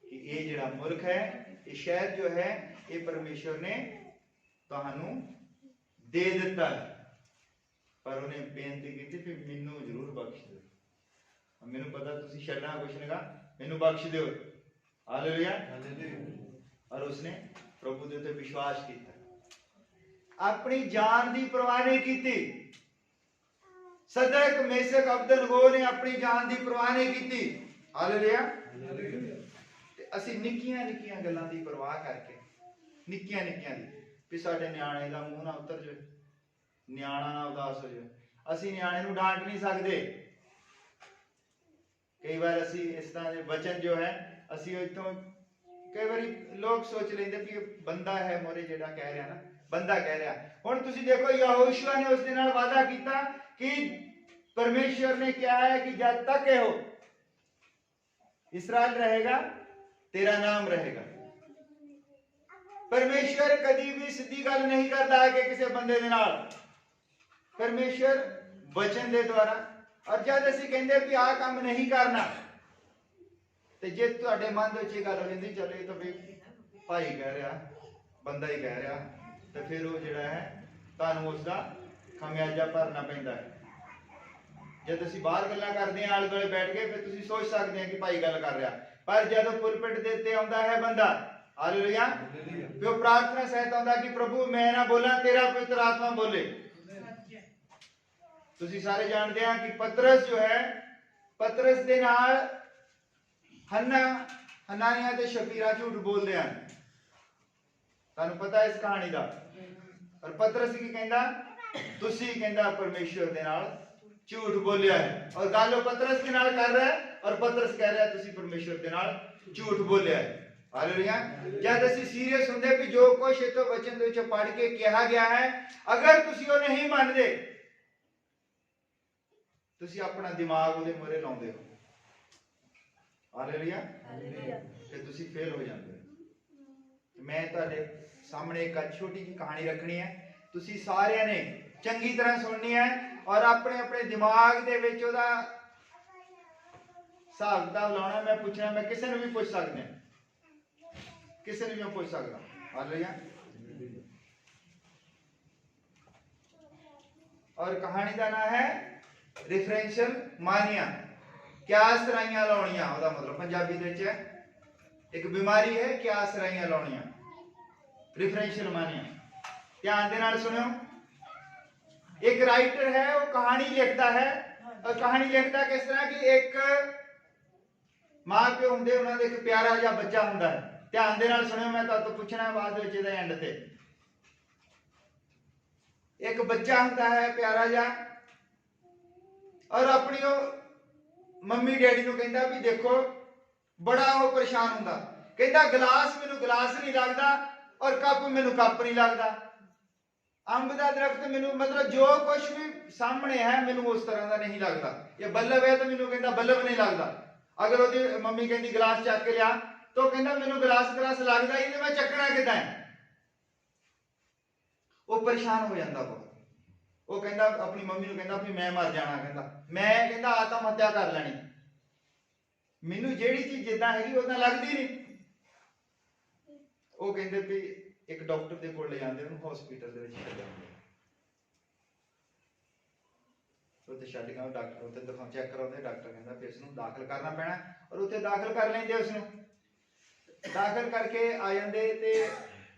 ਕਿ ਇਹ ਜਿਹੜਾ ਮੁਲਕ ਹੈ, ਇਹ ਸ਼ਹਿਰ ਜੋ ਹੈ, ਇਹ ਪਰਮੇਸ਼ਰ ਨੇ ਤੁਹਾਨੂੰ ਦੇ ਦਿੱਤਾ ਹੈ, ਪਰ ਉਹਨੇ ਬੇਨਤੀ ਕੀਤੀ ਕਿ ਮੈਨੂੰ ਜ਼ਰੂਰ ਬਖਸ਼ ਦਿਓ। ਮੈਨੂੰ ਪਤਾ ਤੁਸੀਂ ਛੱਡਣਾ ਕੁਛ ਨਹੀਂਗਾ, ਮੈਨੂੰ ਬਖਸ਼ ਦਿਓ। ਹਾਲੇਲੂਇਆ। ਔਰ ਉਸਨੇ ਪ੍ਰਭੂ ਦੇ ਉੱਤੇ ਵਿਸ਼ਵਾਸ ਕੀਤਾ, ਆਪਣੀ ਜਾਨ ਦੀ ਪਰਵਾਹ ਨਹੀਂ ਕੀਤੀ। ਸਦਰਕ ਮੇਸ਼ਕ ਅਬਦਨਗੋ ਨੇ ਆਪਣੀ ਜਾਨ ਦੀ ਪਰਵਾਹ ਨਹੀਂ ਕੀਤੀ। ਹਾਲੇਲੂਇਆ। ਤੇ ਅਸੀਂ ਨਿੱਕੀਆਂ ਨਿੱਕੀਆਂ ਗੱਲਾਂ ਦੀ ਪਰਵਾਹ ਕਰਕੇ, ਨਿੱਕੀਆਂ ਨਿੱਕੀਆਂ ਦੀ, ਵੀ ਸਾਡੇ ਨਿਆਣੇ ਦਾ ਮੂੰਹ ਨਾ ਉਤਰ ਜਾਵੇ, ਨਿਆਣਾ ਨਾ ਉਦਾਸ ਹੋ ਜਾਵੇ, ਅਸੀਂ ਨਿਆਣੇ ਨੂੰ ਡਾਂਟ ਨਹੀਂ ਸਕਦੇ। ਕਈ ਵਾਰ ਅਸੀਂ ਇਸ ਤਰ੍ਹਾਂ ਦੇ ਵਚਨ ਜੋ ਹੈ ਅਸੀਂ ਇੱਥੋਂ ਕਈ ਵਾਰੀ ਲੋਕ ਸੋਚ ਲੈਂਦੇ ਵੀ ਬੰਦਾ ਹੈ ਮੋਰੇ ਜਿਹੜਾ ਕਹਿ ਰਿਹਾ ਨਾ, ਬੰਦਾ ਕਹਿ ਰਿਹਾ। ਹੁਣ ਤੁਸੀਂ ਦੇਖੋ ਯਹੋਸ਼ੂਆ ਨੇ ਉਸਦੇ ਨਾਲ ਵਾਅਦਾ ਕੀਤਾ ਕਿ ਪਰਮੇਸ਼ਰ ਨੇ ਕਿਹਾ ਹੈ ਕਿ ਜਦ ਤੱਕ ਇਹੋ ਇਸਰਾਇਲ ਰਹੇਗਾ ਤੇਰਾ ਨਾਮ ਰਹੇਗਾ। ਪਰਮੇਸ਼ਰ ਕਦੀ ਵੀ ਸਿੱਧੀ ਗੱਲ ਨਹੀਂ ਕਰਦਾ ਹੈ ਕਿ ਕਿਸੇ ਬੰਦੇ ਦੇ ਨਾਲ, ਪਰਮੇਸ਼ਰ ਵਚਨ ਦੇ ਦੁਆਰਾ। ਔਰ ਜਦ ਅਸੀਂ ਕਹਿੰਦੇ ਵੀ ਆਹ ਕੰਮ ਨਹੀਂ ਕਰਨਾ, ਤੇ ਜੇ ਤੁਹਾਡੇ ਮਨ ਦੇ ਵਿੱਚ ਇਹ ਗੱਲ ਹੋ ਜਾਂਦੀ ਚਲੋ ਇਹ ਤਾਂ ਵੀ ਭਾਈ ਕਹਿ ਰਿਹਾ, ਬੰਦਾ ਹੀ ਕਹਿ ਰਿਹਾ, ਤੇ ਫਿਰ ਉਹ ਜਿਹੜਾ ਹੈ ਤੁਹਾਨੂੰ ਉਸ ਦਾ ਖਮਿਆਜਾ ਭਰਨਾ ਪੈਂਦਾ ਹੈ। ਜਦ ਅਸੀਂ ਬਾਹਰ ਗੱਲਾਂ ਕਰਦੇ ਹਾਂ ਆਲੇ ਦੁਆਲੇ ਬੈਠ ਕੇ, ਫਿਰ ਤੁਸੀਂ ਸੋਚ ਸਕਦੇ ਆ ਕਿ ਭਾਈ ਗੱਲ ਕਰ ਰਿਹਾ, ਪਰ ਜਦੋਂ ਪੁਲਪਿਟ ਦੇ ਉੱਤੇ ਆਉਂਦਾ ਹੈ ਬੰਦਾ, ਹਾਲੇਲੂਇਆ, ਤੇ ਉਹ ਪ੍ਰਾਰਥਨਾ ਸਹਿਤ ਆਉਂਦਾ ਕਿ ਪ੍ਰਭੂ ਮੈਂ ਨਾ ਬੋਲਾਂ, ਤੇਰਾ ਪਵਿੱਤਰ ਆਤਮਾ ਬੋਲੇ। ਤੁਸੀਂ ਸਾਰੇ ਜਾਣਦੇ ਆ ਕਿ ਪਤਰਸ ਜੋ ਹੈ, ਪਤਰਸ ਦੇ ਨਾਲ ਹਨਾਨੀਆਂ ਤੇ ਸ਼ਪੀਰਾ ਝੂਠ ਬੋਲਦੇ ਹਨ, ਤੁਹਾਨੂੰ ਪਤਾ ਇਸ ਕਹਾਣੀ ਦਾ। ਔਰ ਪਤਰਸ ਕੀ ਕਹਿੰਦਾ, ਤੁਸੀਂ ਕਹਿੰਦਾ ਪਰਮੇਸ਼ਰ ਦੇ ਨਾਲ ਝੂਠ ਬੋਲਿਆ ਹੈ। ਔਰ ਗੱਲ ਉਹ ਪਤਰਸ ਦੇ ਨਾਲ ਕਰ ਰਿਹਾ ਹੈ, ਔਰ ਪਤਰਸ ਕਹਿ ਰਿਹਾ ਤੁਸੀਂ ਪਰਮੇਸ਼ਰ ਦੇ ਨਾਲ ਝੂਠ ਬੋਲਿਆ ਹੈ। ਹਾਲੇਲੂਇਆ। ਜਦ ਅਸੀਂ ਸੀਰੀਅਸ ਹੁੰਦੇ ਵੀ ਜੋ ਕੁਝ ਇਥੋਂ ਵਚਨ ਦੇ ਵਿੱਚ ਪੜ੍ਹ ਕੇ ਕਿਹਾ ਗਿਆ ਹੈ, ਅਗਰ ਤੁਸੀਂ ਉਹ ਨਹੀਂ ਮੰਨਦੇ, ਤੁਸੀਂ ਆਪਣਾ ਦਿਮਾਗ ਉਹਦੇ ਮੂਹਰੇ ਲਾਉਂਦੇ ਹੋ। ਹਾਲੇਲੂਇਆ। ਤੇ ਤੁਸੀਂ ਫੇਲ ਹੋ ਜਾਂਦੇ ਹੋ। ਮੈਂ ਤੁਹਾਡੇ ਸਾਹਮਣੇ ਇੱਕ ਛੋਟੀ ਜਿਹੀ ਕਹਾਣੀ ਰੱਖਣੀ ਹੈ, ਤੁਸੀਂ ਸਾਰਿਆਂ ਨੇ ਚੰਗੀ ਤਰ੍ਹਾਂ ਸੁਣਨੀ ਹੈ ਔਰ ਆਪਣੇ ਆਪਣੇ ਦਿਮਾਗ ਦੇ ਵਿੱਚ ਉਹਦਾ ਹਿਸਾਬ ਕਿਤਾਬ ਲਾਉਣਾ। ਮੈਂ ਪੁੱਛਣਾ, ਮੈਂ ਕਿਸੇ ਨੂੰ ਵੀ ਪੁੱਛ ਸਕਦਾ, ਕਿਸੇ ਨੂੰ ਵੀ ਮੈਂ ਪੁੱਛ ਸਕਦਾ। ਹਾਲੇਲੂਇਆ। ਔਰ ਕਹਾਣੀ ਦਾ ਨਾਮ ਹੈ ਰਿਫਰੈਂਸ਼ੀਅਲ ਮਾਨੀਆ, ਕਿਆਸ ਰਾਈਆਂ ਲਾਉਣੀਆਂ। ਉਹਦਾ ਮਤਲਬ ਪੰਜਾਬੀ ਦੇ ਵਿੱਚ ਇੱਕ ਬਿਮਾਰੀ ਹੈ ਕਿਆਸ ਰਾਈਆਂ ਲਾਉਣੀਆਂ, ਰਿਫਰੈਂਸ਼ੀਅਲ ਮਾਨੀਆ। ਧਿਆਨ ਦੇ ਨਾਲ ਸੁਣਿਓ। ਇੱਕ ਰਾਈਟਰ ਹੈ, ਉਹ ਕਹਾਣੀ ਲਿਖਦਾ ਹੈ, ਔਰ ਕਹਾਣੀ ਲਿਖਦਾ ਕਿਸ ਤਰ੍ਹਾਂ ਕਿ ਇੱਕ ਮਾਂ ਪਿਓ ਹੁੰਦੇ, ਉਹਨਾਂ ਦੇ ਇੱਕ ਪਿਆਰਾ ਜਿਹਾ ਬੱਚਾ ਹੁੰਦਾ ਹੈ। ਧਿਆਨ ਦੇ ਨਾਲ ਸੁਣਿਓ, ਮੈਂ ਤੁਹਾਨੂੰ ਪੁੱਛਣਾ ਬਾਅਦ ਵਿੱਚ ਇਹਦੇ ਐਂਡ ਤੇ। ਇੱਕ ਬੱਚਾ ਹੁੰਦਾ ਹੈ ਪਿਆਰਾ ਜਿਹਾ, ਔਰ ਆਪਣੀ ਉਹ ਮੰਮੀ ਡੈਡੀ ਨੂੰ ਕਹਿੰਦਾ ਵੀ ਦੇਖੋ, ਬੜਾ ਉਹ ਪਰੇਸ਼ਾਨ ਹੁੰਦਾ, ਕਹਿੰਦਾ ਗਲਾਸ ਮੈਨੂੰ ਗਲਾਸ ਨਹੀਂ ਲੱਗਦਾ, ਔਰ ਕੱਪ ਮੈਨੂੰ ਕੱਪ ਨਹੀਂ ਲੱਗਦਾ। ਅੰਬ ਦਾ ਦਰਖਤ ਮੈਨੂੰ, ਮਤਲਬ ਜੋ ਕੁਝ ਵੀ ਸਾਹਮਣੇ ਹੈ ਮੈਨੂੰ ਉਸ ਤਰ੍ਹਾਂ ਦਾ ਨਹੀਂ ਲੱਗਦਾ। ਇਹ ਬੱਲਬ ਹੈ ਤਾਂ ਮੈਨੂੰ ਕਹਿੰਦਾ ਬੱਲਬ ਨਹੀਂ ਲੱਗਦਾ। ਅਗਰ ਉਹਦੀ ਮੰਮੀ ਕਹਿੰਦੀ ਗਲਾਸ ਚੱਕ ਕੇ ਲਿਆ, ਤਾਂ ਕਹਿੰਦਾ ਮੈਨੂੰ ਗਲਾਸ ਲੱਗਦਾ ਹੀ ਨਹੀਂ, ਮੈਂ ਚੱਕਣਾ ਕਿੱਦਾਂ ਹੈ। ਉਹ ਪਰੇਸ਼ਾਨ ਹੋ ਜਾਂਦਾ ਬਹੁਤ। ਉਹ ਕਹਿੰਦਾ ਆਪਣੀ ਮੰਮੀ ਨੂੰ ਕਹਿੰਦਾ ਵੀ ਮੈਂ ਮਰ ਜਾਣਾ, ਕਹਿੰਦਾ ਆਤਮ ਹੱਤਿਆ ਕਰ ਲੈਣੀ, ਮੈਨੂੰ ਜਿਹੜੀ ਚੀਜ਼ ਜਿੱਦਾਂ ਹੈਗੀ ਉਦਾਂ ਲੱਗਦੀ ਨਹੀਂ। ਉਹ ਕਹਿੰਦੇ ਵੀ ਇੱਕ ਡਾਕਟਰ ਦੇ ਕੋਲ ਲੈ ਜਾਂਦੇ ਉਹਨੂੰ ਹਸਪੀਟਲ ਦੇ ਵਿੱਚ ਛੱਡ ਆਉਂਦੇ ਉੱਥੇ ਛੱਡ ਕੇ ਡਾਕਟਰ ਉੱਥੇ ਦਿਖਾ ਚੈੱਕ ਕਰਾਉਂਦੇ ਡਾਕਟਰ ਕਹਿੰਦਾ ਫਿਰ ਇਸਨੂੰ ਦਾਖਲ ਕਰਨਾ ਪੈਣਾ ਔਰ ਉੱਥੇ ਦਾਖਲ ਕਰ ਲੈਂਦੇ ਉਸਨੂੰ ਦਾਖਲ ਕਰਕੇ ਆ ਜਾਂਦੇ ਤੇ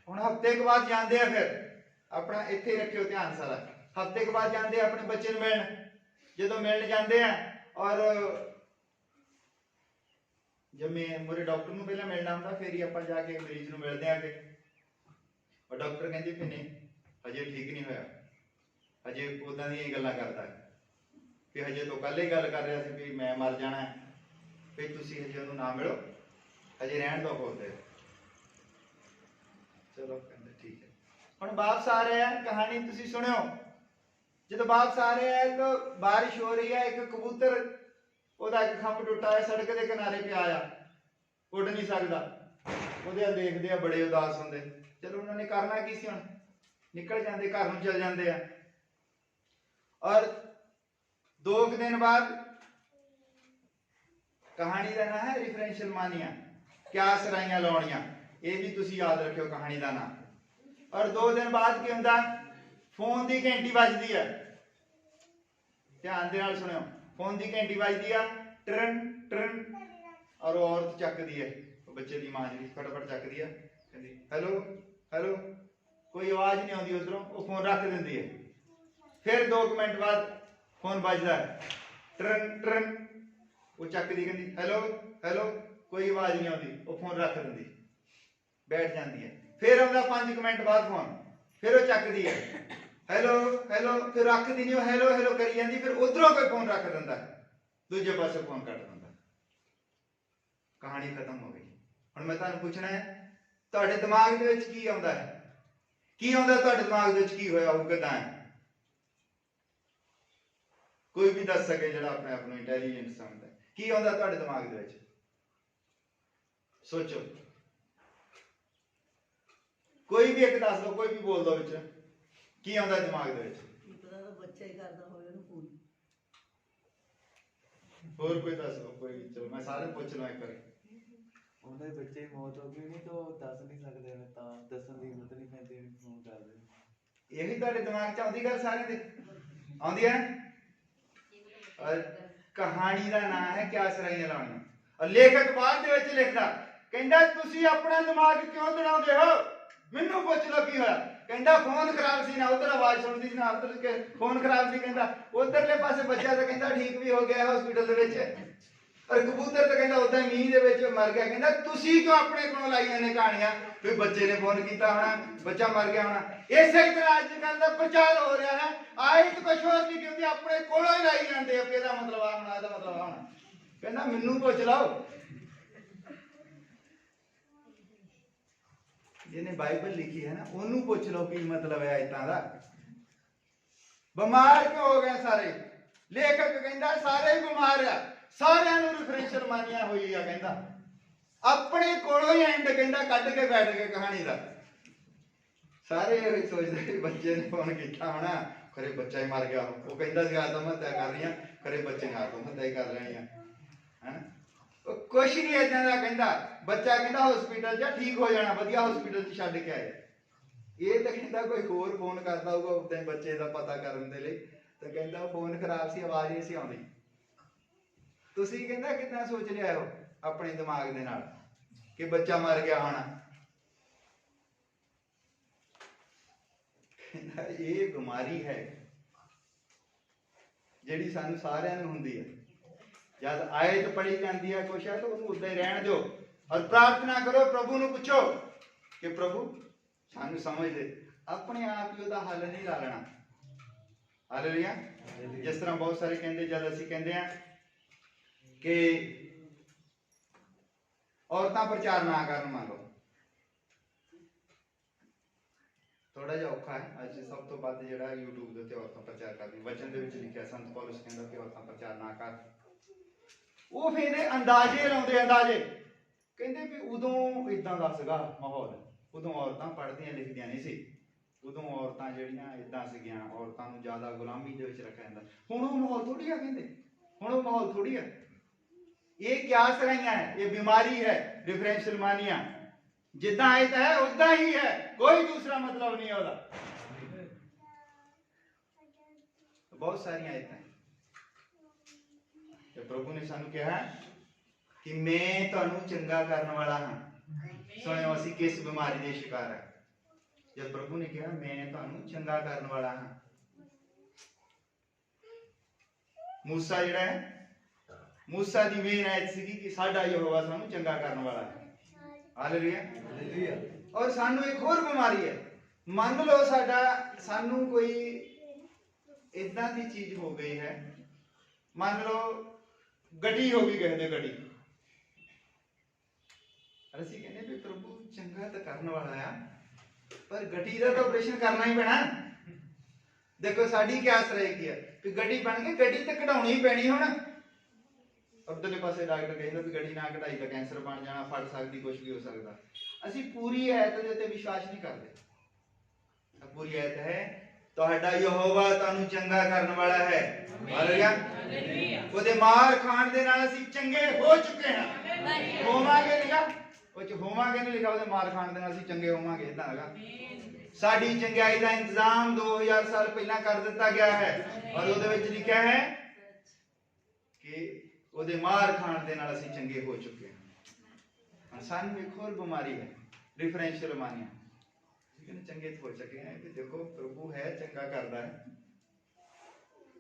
ਹੁਣ ਹਫ਼ਤੇ ਕੁ ਬਾਅਦ ਜਾਂਦੇ ਆ ਫਿਰ ਆਪਣਾ ਇੱਥੇ ਰੱਖਿਓ ਧਿਆਨ ਸਾਰਾ ਹਫ਼ਤੇ ਕੁ ਬਾਅਦ ਜਾਂਦੇ ਆ ਆਪਣੇ ਬੱਚੇ ਨੂੰ ਮਿਲਣ ਜਦੋਂ ਮਿਲਣ ਜਾਂਦੇ ਆ ਔਰ ਜਿਵੇਂ ਮੁਰੇ ਡਾਕਟਰ ਨੂੰ ਪਹਿਲਾਂ ਮਿਲਣਾ ਹੁੰਦਾ ਫਿਰ ਹੀ ਆਪਾਂ ਜਾ ਕੇ ਮਰੀਜ਼ ਨੂੰ ਮਿਲਦੇ ਆ ਕਿ ਔਰ ਡਾਕਟਰ ਕਹਿੰਦੇ ਵੀ ਨਹੀਂ ਹਜੇ ਠੀਕ ਨਹੀਂ ਹੋਇਆ ਹਜੇ ਉਦਾਂ ਦੀਆਂ ਹੀ ਗੱਲਾਂ ਕਰਦਾ ਕਿ ਹਜੇ ਤੋਂ ਕੱਲ ਹੀ ਗੱਲ ਕਰ ਰਿਹਾ ਸੀ ਵੀ ਮੈਂ ਮਰ ਜਾਣਾ ਵੀ ਤੁਸੀਂ ਹਜੇ ਉਹਨੂੰ ਨਾ ਮਿਲੋ ਹਜੇ ਰਹਿਣ ਦੋ ਬੋਲਦੇ ਚਲੋ ਕਹਿੰਦੇ ਠੀਕ ਹੈ ਹੁਣ ਵਾਪਸ ਆ ਰਹੇ ਆ ਕਹਾਣੀ ਤੁਸੀਂ ਸੁਣਿਓ ਜਦੋਂ ਵਾਪਸ ਆ ਰਹੇ ਆ ਤਾਂ ਬਾਰਿਸ਼ ਹੋ ਰਹੀ ਹੈ ਇੱਕ ਕਬੂਤਰ ਉਹਦਾ ਇੱਕ ਖੰਭ ਟੁੱਟਾ ਹੈ ਸੜਕ ਦੇ ਕਿਨਾਰੇ ਪਿਆ ਆ ਉੱਡ ਨਹੀਂ ਸਕਦਾ ਉਹਦੇ ਵੱਲ ਦੇਖਦੇ ਆ ਬੜੇ ਉਦਾਸ ਹੁੰਦੇ ਚਲੋ ਉਹਨਾਂ ਨੇ ਕਰਨਾ ਕੀ ਸੀ ਹੁਣ ਨਿਕਲ ਜਾਂਦੇ ਘਰ ਨੂੰ ਚਲ ਜਾਂਦੇ ਆ ਔਰ 2 ਦਿਨ ਬਾਅਦ ਕਹਾਣੀ ਦਾ ਨਾਂ ਹੈ ਰਿਫਰੈਂਸ਼ੀਅਲ ਮਾਨੀਆਂ ਕਿਆ ਸਰਾਈਆਂ ਲਾਉਣੀਆਂ ਇਹ ਵੀ ਤੁਸੀਂ ਯਾਦ ਰੱਖਿਓ ਕਹਾਣੀ ਦਾ ਨਾਂ ਔਰ 2 ਦਿਨ ਬਾਅਦ ਕੀ ਹੁੰਦਾ ਫੋਨ ਦੀ ਘੰਟੀ ਵੱਜਦੀ ਹੈ ਧਿਆਨ ਦੇ ਨਾਲ ਸੁਣਿਓ ਫੋਨ ਦੀ ਘੰਟੀ ਵੱਜਦੀ ਆ ਟਰਨ ਟਰਨ ਔਰ ਔਰਤ ਚੱਕਦੀ ਹੈ ਬੱਚੇ ਦੀ ਮਾਂ ਜਿਹੜੀ ਫਟਾਫਟ ਚੱਕਦੀ ਆ ਕਹਿੰਦੀ ਹੈਲੋ ਹੈਲੋ ਕੋਈ ਆਵਾਜ਼ ਨਹੀਂ ਆਉਂਦੀ ਉਧਰੋਂ ਉਹ ਫੋਨ ਰੱਖ ਦਿੰਦੀ ਹੈ ਫਿਰ 2 ਮਿੰਟ ਬਾਅਦ ਫੋਨ ਵੱਜਦਾ ਟਰਨ ਟਰਨ ਉਹ ਚੱਕਦੀ ਕਹਿੰਦੀ ਹੈਲੋ ਹੈਲੋ ਕੋਈ ਆਵਾਜ਼ ਨਹੀਂ ਆਉਂਦੀ ਉਹ ਫੋਨ ਰੱਖ ਦਿੰਦੀ ਬੈਠ ਜਾਂਦੀ ਹੈ ਫਿਰ ਆਉਂਦਾ 5 ਮਿੰਟ ਬਾਅਦ ਫੋਨ ਫਿਰ ਉਹ ਚੱਕਦੀ ਹੈ ਹੈਲੋ ਹੈਲੋ ਫਿਰ ਰੱਖਦੀ ਨਹੀਂ ਉਹ ਹੈਲੋ ਹੈਲੋ ਕਰੀ ਜਾਂਦੀ ਫਿਰ ਉਧਰੋਂ ਕੋਈ ਫੋਨ ਰੱਖ ਦਿੰਦਾ ਦੂਜੇ ਪਾਸੇ ਫੋਨ ਕੱਟ ਦਿੰਦਾ ਕਹਾਣੀ ਖਤਮ ਹੋ ਗਈ ਹੁਣ ਮੈਂ ਤੁਹਾਨੂੰ ਪੁੱਛਣਾ ਹੈ ਤੁਹਾਡੇ ਦਿਮਾਗ ਦੇ ਵਿੱਚ ਕੀ ਆਉਂਦਾ ਹੈ ਕੀ ਆਉਂਦਾ ਤੁਹਾਡੇ ਦਿਮਾਗ ਦੇ ਵਿੱਚ ਕੀ ਹੋਇਆ ਉਹ ਕਿਦਾਂ ਹੈ ਕੋਈ ਵੀ ਦੱਸ ਸਕੇ ਜਿਹੜਾ ਆਪਣੇ ਆਪ ਨੂੰ ਇੰਟੈਲੀਜੈਂਟ ਸਮਝਦਾ ਕੀ ਆਉਂਦਾ ਤੁਹਾਡੇ ਦਿਮਾਗ ਦੇ ਵਿੱਚ ਸੋਚੋ ਕੋਈ ਵੀ ਇੱਕ ਦੱਸ ਦੋ ਕੋਈ ਵੀ ਬੋਲ ਦੋ ਵਿੱਚ ਕੀ ਆਉਂਦਾ ਦਿਮਾਗ ਦੇ ਵਿੱਚ ਬੱਚਾ ਹੀ ਕਰਦਾ ਹੋਵੇ ਉਹਨੂੰ ਫੋਨ ਹੋਰ ਕੋਈ ਦੱਸ ਦੋ ਕੋਈ ਚਲੋ ਮੈਂ ਸਾਰੇ ਪੁੱਛ ਲਵਾਂ ਇੱਕ ਵਾਰੀ ਉਹਦੇ ਬੱਚੇ ਦੀ ਮੌਤ ਹੋ ਗਈ ਨਹੀਂ ਤਾਂ ਉਹ ਦੱਸ ਨਹੀਂ ਸਕਦੇ ਨੇ ਤਾਂ ਦੱਸਣ ਦੀ ਹਿੰਮਤ ਨਹੀਂ ਪੈਂਦੀ ਫੋਨ ਕਰਦੇ ਇਹੀ ਤੁਹਾਡੇ ਦਿਮਾਗ 'ਚ ਆਉਂਦੀ ਗੱਲ ਸਾਰਿਆਂ ਦੇ ਆਉਂਦੀ ਹੈ ਔਰ ਕਹਾਣੀ ਦਾ ਨਾਮ ਹੈ ਕਿਆ ਸਰਾਈਆਂ ਲਾਉਣੀਆਂ ਔਰ ਲੇਖਕ ਬਾਅਦ ਦੇ ਵਿੱਚ ਲਿਖਦਾ ਕਹਿੰਦਾ ਤੁਸੀਂ ਆਪਣਾ ਦਿਮਾਗ ਕਿਉਂ ਦੜਾਉਂਦੇ ਹੋ ਮੈਨੂੰ ਪੁੱਛ ਲਓ ਕੀ ਹੋਇਆ ਕਹਿੰਦਾ ਫੋਨ ਖਰਾਬ ਸੀ ਨਾ ਉਧਰ ਆਵਾਜ਼ ਸੁਣਦੀ ਸੀ ਨਾ ਉਧਰ ਫੋਨ ਖਰਾਬ ਸੀ ਕਹਿੰਦਾ ਉਧਰਲੇ ਪਾਸੇ ਬੱਚਾ ਤਾਂ ਕਹਿੰਦਾ ਠੀਕ ਵੀ ਹੋ ਗਿਆ ਹਸਪੀਟਲ ਦੇ ਵਿੱਚ ਔਰ ਕਬੂਤਰ ਤਾਂ ਕਹਿੰਦਾ ਉਦਾਂ ਮੀਂਹ ਦੇ ਵਿੱਚ ਮਰ ਗਿਆ ਕਹਿੰਦਾ ਤੁਸੀਂ ਕਿਉਂ ਆਪਣੇ ਕੋਲੋਂ ਲਾਈਆਂ ਨੇ ਕਹਾਣੀਆਂ ਵੀ ਬੱਚੇ ਨੇ ਫੋਨ ਕੀਤਾ ਹੋਣਾ ਬੱਚਾ ਮਰ ਗਿਆ ਹੋਣਾ ਇਸੇ ਤਰ੍ਹਾਂ ਅੱਜ ਕੱਲ ਦਾ ਪ੍ਰਚਾਰ ਹੋ ਰਿਹਾ ਹੈ ਆਈ ਤਾਂ ਕੁਛ ਹੋਰ ਨਹੀਂ ਕਹਿੰਦੇ ਆਪਣੇ ਕੋਲੋਂ ਹੀ ਲਾਈ ਜਾਂਦੇ ਆ ਇਹਦਾ ਮਤਲਬ ਆ ਹੋਣਾ ਇਹਦਾ ਮਤਲਬ ਆ ਹੋਣਾ ਕਹਿੰਦਾ ਮੈਨੂੰ ਪੁੱਛ ਲਓ ਜਿਹਨੇ ਬਾਈਬਲ ਲਿਖੀ ਹੈ ਨਾ ਉਹਨੂੰ ਪੁੱਛ ਲਓ ਕੀ ਮਤਲਬ ਹੈ ਇਦਾਂ ਦਾ ਬਿਮਾਰ ਕਿਉਂ ਹੋ ਗਏ ਸਾਰੇ ਲੇਖਕ ਕਹਿੰਦਾ ਸਾਰੇ ਬਿਮਾਰ ਆ ਸਾਰਿਆਂ ਨੂੰ ਰਿਫਰੈਂਸ਼ਰ ਮਾਨੀਆਂ ਹੋਈ ਆ ਕਹਿੰਦਾ ਆਪਣੇ ਕੋਲੋਂ ਹੀ ਐਂਡ ਕਹਿੰਦਾ ਕੱਢ ਕੇ ਬੈਠ ਗਏ ਕਹਾਣੀ ਦਾ ਸਾਰੇ ਇਹ ਸੋਚਦੇ ਬੱਚੇ ਨੇ ਫੋਨ ਕੀਤਾ ਹੋਣਾ ਖਰੇ ਬੱਚਾ ਹੀ ਮਰ ਗਿਆ ਉਹ ਕਹਿੰਦਾ ਸੀ ਆਤਮ ਹੱਤਿਆ ਕਰ ਰਹੀਆਂ ਖਰੇ ਬੱਚੇ ਨੇ ਆਤਮ ਹੱਤਿਆ ਹੀ ਕਰ ਰਹੇ ਆ ਹੈ ਕੁਛ ਨਹੀਂ ਏਦਾਂ ਦਾ ਕਹਿੰਦਾ ਬੱਚਾ ਕਹਿੰਦਾ ਹਸਪੀਟਲ 'ਚ ਠੀਕ ਹੋ ਜਾਣਾ ਵਧੀਆ ਹਸਪੀਟਲ 'ਚ ਛੱਡ ਕੇ ਆਏ ਇਹ ਤਾਂ ਕਹਿੰਦਾ ਕੋਈ ਹੋਰ ਫੋਨ ਕਰਦਾ ਹੋਊਗਾ ਉਦਾਂ ਹੀ ਬੱਚੇ ਦਾ ਪਤਾ ਕਰਨ ਦੇ ਲਈ ਤਾਂ ਕਹਿੰਦਾ ਫੋਨ ਖਰਾਬ ਸੀ ਆਵਾਜ਼ ਨਹੀਂ ਸੀ ਆਉਂਦੀ ਤੁਸੀਂ ਕਹਿੰਦਾ ਕਿੱਦਾਂ ਸੋਚ ਲਿਆ ਹੋ ਆਪਣੇ ਦਿਮਾਗ ਦੇ ਨਾਲ ਕਿ ਬੱਚਾ ਮਰ ਗਿਆ ਹੋਣਾ ਇਹ ਬਿਮਾਰੀ ਹੈ ਜਿਹੜੀ ਸਾਨੂੰ ਸਾਰਿਆਂ ਨੂੰ ਹੁੰਦੀ ਹੈ ਜਦ ਆਇਤ ਪੜੀ ਜਾਂਦੀ ਹੈ ਕੁਛ ਹੈ ਤਾਂ ਉਹਨੂੰ ਉਦਾਂ ਹੀ ਰਹਿਣ ਦਿਓ ਔਰ ਪ੍ਰਾਰਥਨਾ ਕਰੋ ਪ੍ਰਭੂ ਨੂੰ ਪੁੱਛੋ ਕਿ ਪ੍ਰਭੂ ਸਾਨੂੰ ਸਮਝ ਦੇ ਆਪਣੇ ਆਪ ਹੀ ਉਹਦਾ ਹੱਲ ਨਹੀਂ ਲਾ ਲੈਣਾ ਹਾਲੇਲੂਇਆ ਜਿਸ ਤਰ੍ਹਾਂ ਬਹੁਤ ਸਾਰੇ ਕਹਿੰਦੇ ਜਦ ਅਸੀਂ ਕਹਿੰਦੇ ਆ ਕਿ ਔਰਤਾਂ ਪ੍ਰਚਾਰ ਨਾ ਕਰਨ ਮੰਨ ਲਓ ਥੋੜਾ ਜਿਹਾ ਔਖਾ ਹੈ ਅੱਜ ਸਭ ਤੋਂ ਵੱਧ ਜਿਹੜਾ YouTube ਦੇ ਉੱਤੇ ਔਰਤਾਂ ਪ੍ਰਚਾਰ ਕਰਦੀ ਵਚਨ ਦੇ ਵਿੱਚ ਲਿਖਿਆ ਸੰਤ ਪੌਲਸ ਕਹਿੰਦਾ ਕਿ ਔਰਤਾਂ ਪ੍ਰਚਾਰ ਨਾ ਕਰ ਉਹ ਫਿਰ ਅੰਦਾਜ਼ੇ ਲਾਉਂਦੇ ਅੰਦਾਜ਼ੇ ਕਹਿੰਦੇ ਵੀ ਉਦੋਂ ਇਦਾਂ ਦਾ ਸੀਗਾ ਮਾਹੌਲ ਉਦੋਂ ਔਰਤਾਂ ਪੜ੍ਹਦੀਆਂ ਲਿਖਦੀਆਂ ਨਹੀਂ ਸੀ ਉਦੋਂ ਔਰਤਾਂ ਜਿਹੜੀਆਂ ਇਦਾਂ ਸੀਗੀਆਂ ਔਰਤਾਂ ਨੂੰ ਜ਼ਿਆਦਾ ਗੁਲਾਮੀ ਦੇ ਵਿੱਚ ਰੱਖਿਆ ਜਾਂਦਾ ਹੁਣ ਉਹ ਮਾਹੌਲ ਥੋੜੀ ਆ ਕਹਿੰਦੇ ਹੁਣ ਉਹ ਮਾਹੌਲ ਥੋੜੀ ਆ ਇਹ ਕਿਆ ਸਰਾਈਆਂ ਹੈ ਇਹ ਬਿਮਾਰੀ ਹੈ ਰਿਫਰੈਂਸ਼ੀਅਲ ਮਾਨੀਆਂ जिद्दां आयत है उदा ही है, कोई दूसरा मतलब नहीं है ਉਹਦਾ। बहुत सारी आयत हैं तो प्रभु ने सानू कहा कि मैं तुहानू चंगा करने वाला हाँ। सुनियो असी किस बीमारी के शिकार है, जब प्रभु ने कहा मैं तुहानू चंगा करने वाला हाँ। मूसा जिहड़ा है, मूसा दी मेन आयत सी कि साडा यहोवा सानू चंगा करने वाला है। हालेलुया। और सानू एक होर बीमारी है, मान लो सानू कोई इदां दी चीज हो गई है, मान लो गड्डी हो गई, कहते गड्डी, ਅਸੀਂ ਕਹਿੰਦੇ ਵੀ ਪ੍ਰਭੂ ਚੰਗਾ ਤਾਂ ਕਰਨ ਵਾਲਾ ਆ, ਪਰ ਗੱਡੀ ਦਾ ਤਾਂ ਆਪਰੇਸ਼ਨ ਕਰਨਾ ਹੀ ਪੈਣਾ। ਦੇਖੋ ਸਾਡੀ ਕੀ ਆਸ ਰਹੇਗੀ ਕਿ ਗੱਡੀ ਬਣ ਗਈ, ਗੱਡੀ ਤਾਂ ਕਢਾਉਣੀ ਹੀ ਪੈਣੀ। ਹੁਣ ਉਧਰਲੇ ਪਾਸੇ ਡਾਕਟਰ ਕਹਿੰਦਾ ਵੀ ਗੱਡੀ ਨਾ ਕਢਾਈ ਤਾਂ ਕੈਂਸਰ ਬਣ ਜਾਣਾ, ਫੜ ਸਕਦੀ, ਕੁਝ ਵੀ ਹੋ ਸਕਦਾ। ਅਸੀਂ ਪੂਰੀ ਐਤ ਦੇ ਉੱਤੇ ਵਿਸ਼ਵਾਸ ਨਹੀਂ ਕਰਦੇ। ਪੂਰੀ ਐਤ ਹੈ ਤੁਹਾਡਾ ਯਹੋਵਾ ਤੁਹਾਨੂੰ ਚੰਗਾ ਕਰਨ ਵਾਲਾ ਹੈ। ਹਾਲੇਲੂਇਆ। ਉਹਦੇ ਮਾਰ ਖਾਣ ਦੇ ਨਾਲ ਅਸੀਂ ਚੰਗੇ ਹੋ ਚੁੱਕੇ ਹਾਂ। ਹੋਵਾਂਗੇ ਲਿਖਾ, ਉਹ ਚ ਹੋਵਾਂਗੇ ਨਹੀਂ ਲਿਖਾ, ਉਹਦੇ ਮਾਰ ਖਾਣ ਦੇ ਨਾਲ ਅਸੀਂ ਚੰਗੇ ਹੋਵਾਂਗੇ, ਇਦਾਂ ਹੈਗਾ। ਸਾਡੀ ਚੰਗਿਆਈ ਦਾ ਇੰਤਜ਼ਾਮ 2000 ਸਾਲ ਪਹਿਲਾਂ ਕਰ ਦਿੱਤਾ ਗਿਆ ਹੈ, ਔਰ ਉਹਦੇ ਵਿੱਚ ਲਿਖਿਆ ਹੈ ਕਿ ਉਹਦੇ ਮਾਰ ਖਾਣ ਦੇ ਨਾਲ ਅਸੀਂ ਚੰਗੇ ਹੋ ਚੁੱਕੇ ਹਾਂ। ਸਾਨੂੰ ਇੱਕ ਹੋਰ ਬਿਮਾਰੀ ਹੈ, ਡਿਫਰੈਂਸ਼ੀਅਲ ਮਾਨੀਆ। ਚੰਗੇ ਹੋ ਚੁੱਕੇ ਹਾਂ ਕਿ ਦੇਖੋ ਪ੍ਰਭੂ ਹੈ, ਚੰਗਾ ਕਰਦਾ ਹੈ,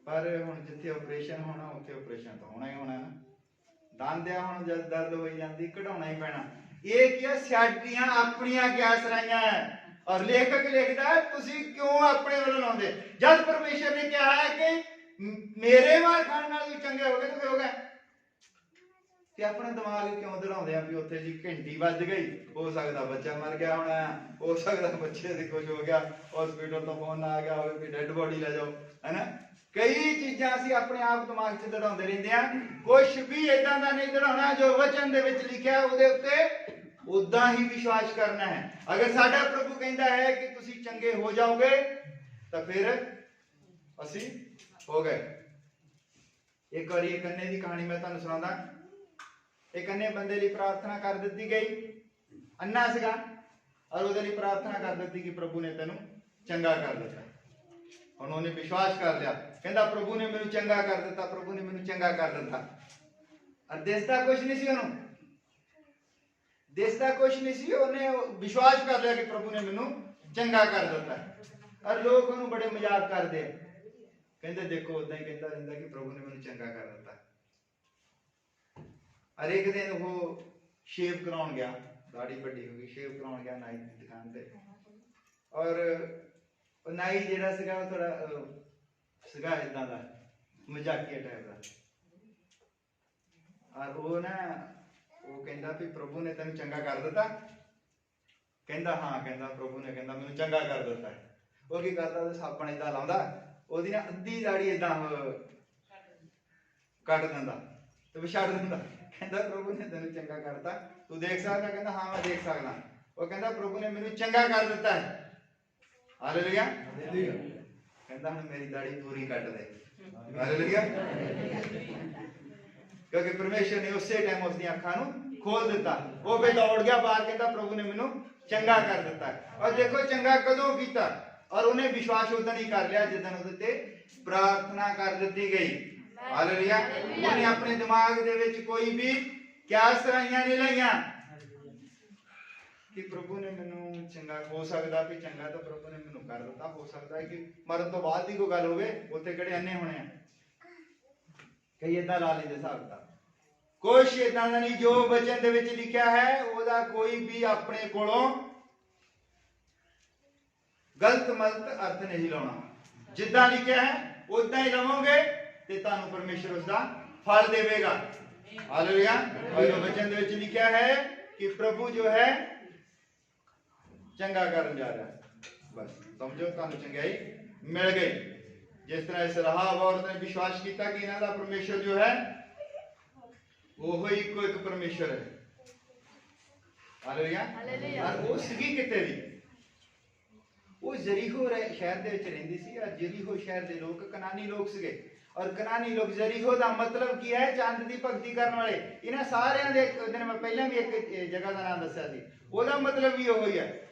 ਪਰ ਹੁਣ ਜਿੱਥੇ ਆਪਰੇਸ਼ਨ ਹੋਣਾ ਉੱਥੇ ਆਪਰੇਸ਼ਨ ਤਾਂ ਹੋਣਾ ਹੀ ਹੋਣਾ ਨਾ। ਦੰਦਿਆ ਹੁਣ ਜਦ ਦਰਦ ਹੋਈ ਜਾਂਦੀ ਕਢਾਉਣਾ ਹੀ ਪੈਣਾ। ਇਹ ਕੀ ਹੈ, ਸਾਡੀਆਂ ਆਪਣੀਆਂ ਕਿਆਸ ਰਾਈਆਂ ਹੈ। ਔਰ ਲੇਖਕ ਲਿਖਦਾ ਤੁਸੀਂ ਕਿਉਂ ਆਪਣੇ ਵੱਲੋਂ ਲਾਉਂਦੇ, ਜਦ ਪਰਮੇਸ਼ਰ ਨੇ ਕਿਹਾ ਹੈ ਕਿ ਮੇਰੇ ਮਾਰ ਖਾਣ ਨਾਲ ਵੀ ਚੰਗੇ ਹੋ ਗਏ ਤਾਂ ਹੋ ਗਏ, ਤੇ ਆਪਣਾ ਦਿਮਾਗ ਕਿਉਂ ਦੜਾਉਂਦੇ ਆ ਵੀ ਉੱਥੇ ਜੀ ਘੰਟੀ ਵੱਜ ਗਈ, ਹੋ ਸਕਦਾ ਬੱਚਾ ਮਰ ਗਿਆ ਹੋਣਾ, ਹੋ ਸਕਦਾ ਬੱਚੇ ਦੀ ਕੁਝ ਹੋ ਗਿਆ, ਹਸਪੀਟਲ ਤੋਂ ਫੋਨ ਆ ਗਿਆ ਹੋਵੇ ਵੀ ਡੈਡ ਬੋਡੀ ਲੈ ਜਾਓ, ਹੈਨਾ। ਕਈ ਚੀਜ਼ਾਂ ਅਸੀਂ ਆਪਣੇ ਆਪ ਦਿਮਾਗ 'ਚ ਦੜਾਉਂਦੇ ਰਹਿੰਦੇ ਆ। ਕੁਝ ਵੀ ਏਦਾਂ ਦਾ ਨਹੀਂ ਦੜਾਉਣਾ, ਜੋ ਵਚਨ ਦੇ ਵਿੱਚ ਲਿਖਿਆ ਉਹਦੇ ਉੱਤੇ ਉਦਾਂ ਹੀ ਵਿਸ਼ਵਾਸ ਕਰਨਾ ਹੈ। ਅਗਰ ਸਾਡਾ ਪ੍ਰਭੂ ਕਹਿੰਦਾ ਹੈ ਕਿ ਤੁਸੀਂ ਚੰਗੇ ਹੋ ਜਾਓਗੇ ਤਾਂ ਫਿਰ ਅਸੀਂ ਹੋ ਗਏ। ਇੱਕ ਵਾਰੀ ਇੱਕ ਅੰਨੇ ਦੀ ਕਹਾਣੀ ਮੈਂ ਤੁਹਾਨੂੰ ਸੁਣਾਉਂਦਾ। ਇੱਕ ਅੰਨੇ ਬੰਦੇ ਲਈ ਪ੍ਰਾਰਥਨਾ ਕਰ ਦਿੱਤੀ ਗਈ, ਅੰਨਾ ਸੀਗਾ, ਔਰ ਉਹਦੇ ਲਈ ਪ੍ਰਾਰਥਨਾ ਕਰ ਦਿੱਤੀ ਕਿ ਪ੍ਰਭੂ ਨੇ ਤੈਨੂੰ ਚੰਗਾ ਕਰ ਦਿੱਤਾ। ਹੁਣ ਉਹਨੇ ਵਿਸ਼ਵਾਸ ਕਰ ਲਿਆ, ਕਹਿੰਦਾ ਪ੍ਰਭੂ ਨੇ ਮੈਨੂੰ ਚੰਗਾ ਕਰ ਦਿੱਤਾ, ਪ੍ਰਭੂ ਨੇ ਮੈਨੂੰ ਚੰਗਾ ਕਰ ਦਿੱਤਾ। ਔਰ ਦਿਸਦਾ ਕੁਝ ਨਹੀਂ ਸੀ ਉਹਨੂੰ, ਦਿਸਦਾ ਕੁਝ ਨਹੀਂ ਸੀ। ਉਹਨੇ ਵਿਸ਼ਵਾਸ ਕਰ ਲਿਆ ਕਿ ਪ੍ਰਭੂ ਨੇ ਮੈਨੂੰ ਚੰਗਾ ਕਰ ਦਿੱਤਾ। ਔਰ ਲੋਕ ਉਹਨੂੰ ਬੜੇ ਮਜ਼ਾਕ ਕਰਦੇ ਆ, ਕਹਿੰਦੇ ਦੇਖੋ ਉਦਾਂ ਹੀ ਕਹਿੰਦਾ ਰਹਿੰਦਾ ਕਿ ਪ੍ਰਭੂ ਨੇ ਮੈਨੂੰ ਚੰਗਾ ਕਰ ਦਿੱਤਾ। ਔਰ ਇੱਕ ਦਿਨ ਉਹ ਸ਼ੇਵ ਕਰਾਉਣ ਗਿਆ, ਦਾੜੀ ਵੱਡੀ ਹੋ ਗਈ, ਸ਼ੇਵ ਕਰਾਉਣ ਗਿਆ ਨਾਈ ਦੀ ਦੁਕਾਨ ਤੇ। ਔਰ ਉਹ ਨਾਈ ਜਿਹੜਾ ਸੀਗਾ ਉਹ ਥੋੜਾ ਸੀਗਾ ਇਦਾਂ ਦਾ ਮਜ਼ਾਕੀਆ ਟਾਈਪ ਦਾ। ਔਰ ਉਹ ਨਾ ਉਹ ਕਹਿੰਦਾ ਵੀ ਪ੍ਰਭੂ ਨੇ ਤੈਨੂੰ ਚੰਗਾ ਕਰ ਦਿੱਤਾ। ਕਹਿੰਦਾ ਹਾਂ, ਕਹਿੰਦਾ ਪ੍ਰਭੂ ਨੇ ਕਹਿੰਦਾ ਮੈਨੂੰ ਚੰਗਾ ਕਰ ਦਿੱਤਾ। ਉਹ ਕੀ ਕਰਦਾ, ਉਹਦੇ ਸਾਬਣ ਏਦਾਂ ਲਾਉਂਦਾ, ਉਹਦੀ ਨਾ ਅੱਧੀ ਦਾੜੀ ਏਦਾਂ ਕੱਟ ਦਿੰਦਾ ਤੇ ਛੱਡ ਦਿੰਦਾ। ਕਹਿੰਦਾ ਪ੍ਰਭੂ ਨੇ ਤੈਨੂੰ ਚੰਗਾ ਕਰਤਾ, ਤੂੰ ਦੇਖ ਸਕਦਾ? ਕਹਿੰਦਾ ਹਾਂ ਮੈਂ ਦੇਖ ਸਕਦਾ। ਉਹ ਕਹਿੰਦਾ ਪ੍ਰਭੂ ਨੇ ਮੈਨੂੰ ਚੰਗਾ ਕਰ ਦਿੱਤਾ ਹੈ। ਹਾਲੇਲੂਇਆ। ਕਹਿੰਦਾ ਹੁਣ ਮੇਰੀ ਦਾੜੀ ਪੂਰੀ ਕੱਟ ਦੇ। ਹਾਲੇਲੂਇਆ। ਕਿਉਂਕਿ ਪਰਮੇਸ਼ਰ ਨੇ ਉਸੇ ਟਾਈਮ ਉਸਦੀਆਂ ਅੱਖਾਂ ਨੂੰ ਖੋਲ ਦਿੱਤਾ। ਉਹ ਫਿਰ ਦੌੜ ਗਿਆ ਬਾਹਰ, ਕਹਿੰਦਾ ਪ੍ਰਭੂ ਨੇ ਮੈਨੂੰ ਚੰਗਾ ਕਰ ਦਿੱਤਾ। ਔਰ ਦੇਖੋ ਚੰਗਾ ਕਦੋਂ ਕੀਤਾ, ਔਰ ਉਹਨੇ ਵਿਸ਼ਵਾਸ ਉਦੋਂ ਹੀ ਕਰ ਲਿਆ ਜਿੱਦਣ ਉਹਦੇ ਤੇ ਪ੍ਰਾਰਥਨਾ ਕਰ ਦਿੱਤੀ ਗਈ। ਹਾਲੇਲੂਇਆ। ਉਹਨੇ ਆਪਣੇ ਦਿਮਾਗ ਦੇ ਵਿੱਚ ਕੋਈ ਵੀ ਕਿਆਸ ਰਾਈਆਂ ਨਹੀਂ ਲਾਈਆਂ ਕਿ ਪ੍ਰਭੂ ਨੇ ਮੈਨੂੰ ਚੰਗਾ, ਹੋ ਸਕਦਾ ਵੀ ਚੰਗਾ ਤਾਂ ਪ੍ਰਭੂ ਨੇ ਮੈਨੂੰ ਕਰ ਦਿੱਤਾ, ਹੋ ਸਕਦਾ ਹੈ ਕਿ ਮਰਨ ਤੋਂ ਬਾਅਦ ਦੀ ਕੋਈ ਗੱਲ ਹੋਵੇ, ਉੱਥੇ ਕਿਹੜੇ ਅੰਨੇ ਹੋਣੇ ਆ। ਕਈ ਏਦਾਂ ਲਾ ਲੈਂਦੇ ਹਿਸਾਬ ਦਾ। ਕੁਛ ਏਦਾਂ ਦਾ ਨਹੀਂ, ਜੋ ਵਚਨ ਦੇ ਵਿੱਚ ਲਿਖਿਆ ਹੈ ਉਹਦਾ ਕੋਈ ਵੀ ਆਪਣੇ ਕੋਲੋਂ ਗਲਤ ਮਲਤ ਅਰਥ ਨਹੀਂ ਲਾਉਣਾ। ਜਿੱਦਾਂ ਲਿਖਿਆ ਹੈ ਉਦਾਂ ਹੀ ਲਵੋਗੇ ਤੇ ਤੁਹਾਨੂੰ ਪਰਮੇਸ਼ਰ ਉਸਦਾ ਫਲ ਦੇਵੇਗਾ। ਹਾਲੇਲੂਇਆ। ਔਰ ਵਚਨ ਦੇ ਵਿੱਚ ਲਿਖਿਆ ਹੈ ਕਿ ਪ੍ਰਭੂ ਜੋ ਹੈ ਚੰਗਾ ਕਰਨ ਜਾ ਰਿਹਾ। ਬਸ ਸਮਝੋ ਤੁਹਾਨੂੰ ਚੰਗਿਆਈ ਮਿਲ ਗਈ। ਜਿਸ ਤਰ੍ਹਾਂ ਇਸ ਰਾਹਾਬ ਔਰਤ ਨੇ ਵਿਸ਼ਵਾਸ ਕੀਤਾ ਕਿ ਇਹਨਾਂ ਦਾ ਪਰਮੇਸ਼ਰ ਜੋ ਹੈ ਉਹ ਇੱਕੋ ਇੱਕ ਪਰਮੇਸ਼ਰ ਹੈ। ਹਾਲੇਲੂਇਆ। ਔਰ ਉਹ ਸੀਗੀ ਕਿਤੇ ਵੀ, ਉਹ ਜਰੀਹੋ ਸ਼ਹਿਰ ਦੇ ਵਿੱਚ ਰਹਿੰਦੀ ਸੀ। ਔਰ ਜਰੀਹੋ ਸ਼ਹਿਰ ਦੇ ਲੋਕ ਕਨਾਨੀ ਲੋਕ ਸੀਗੇ। ਔਰ ਕਨਾਨੀ ਲੋਕ, ਜਰੀਹੋ ਦਾ ਮਤਲਬ ਕੀ ਹੈ? ਚੰਦ ਦੀ ਭਗਤੀ ਕਰਨ ਵਾਲੇ। ਇਹਨਾਂ ਸਾਰਿਆਂ ਦੇ ਇੱਕ ਦਿਨ ਮੈਂ ਪਹਿਲਾਂ ਵੀ ਇੱਕ ਜਗ੍ਹਾ ਦਾ ਨਾਮ ਦੱਸਿਆ ਸੀ, ਉਹਦਾ ਮਤਲਬ ਵੀ ਉਹੀ ਹੈ।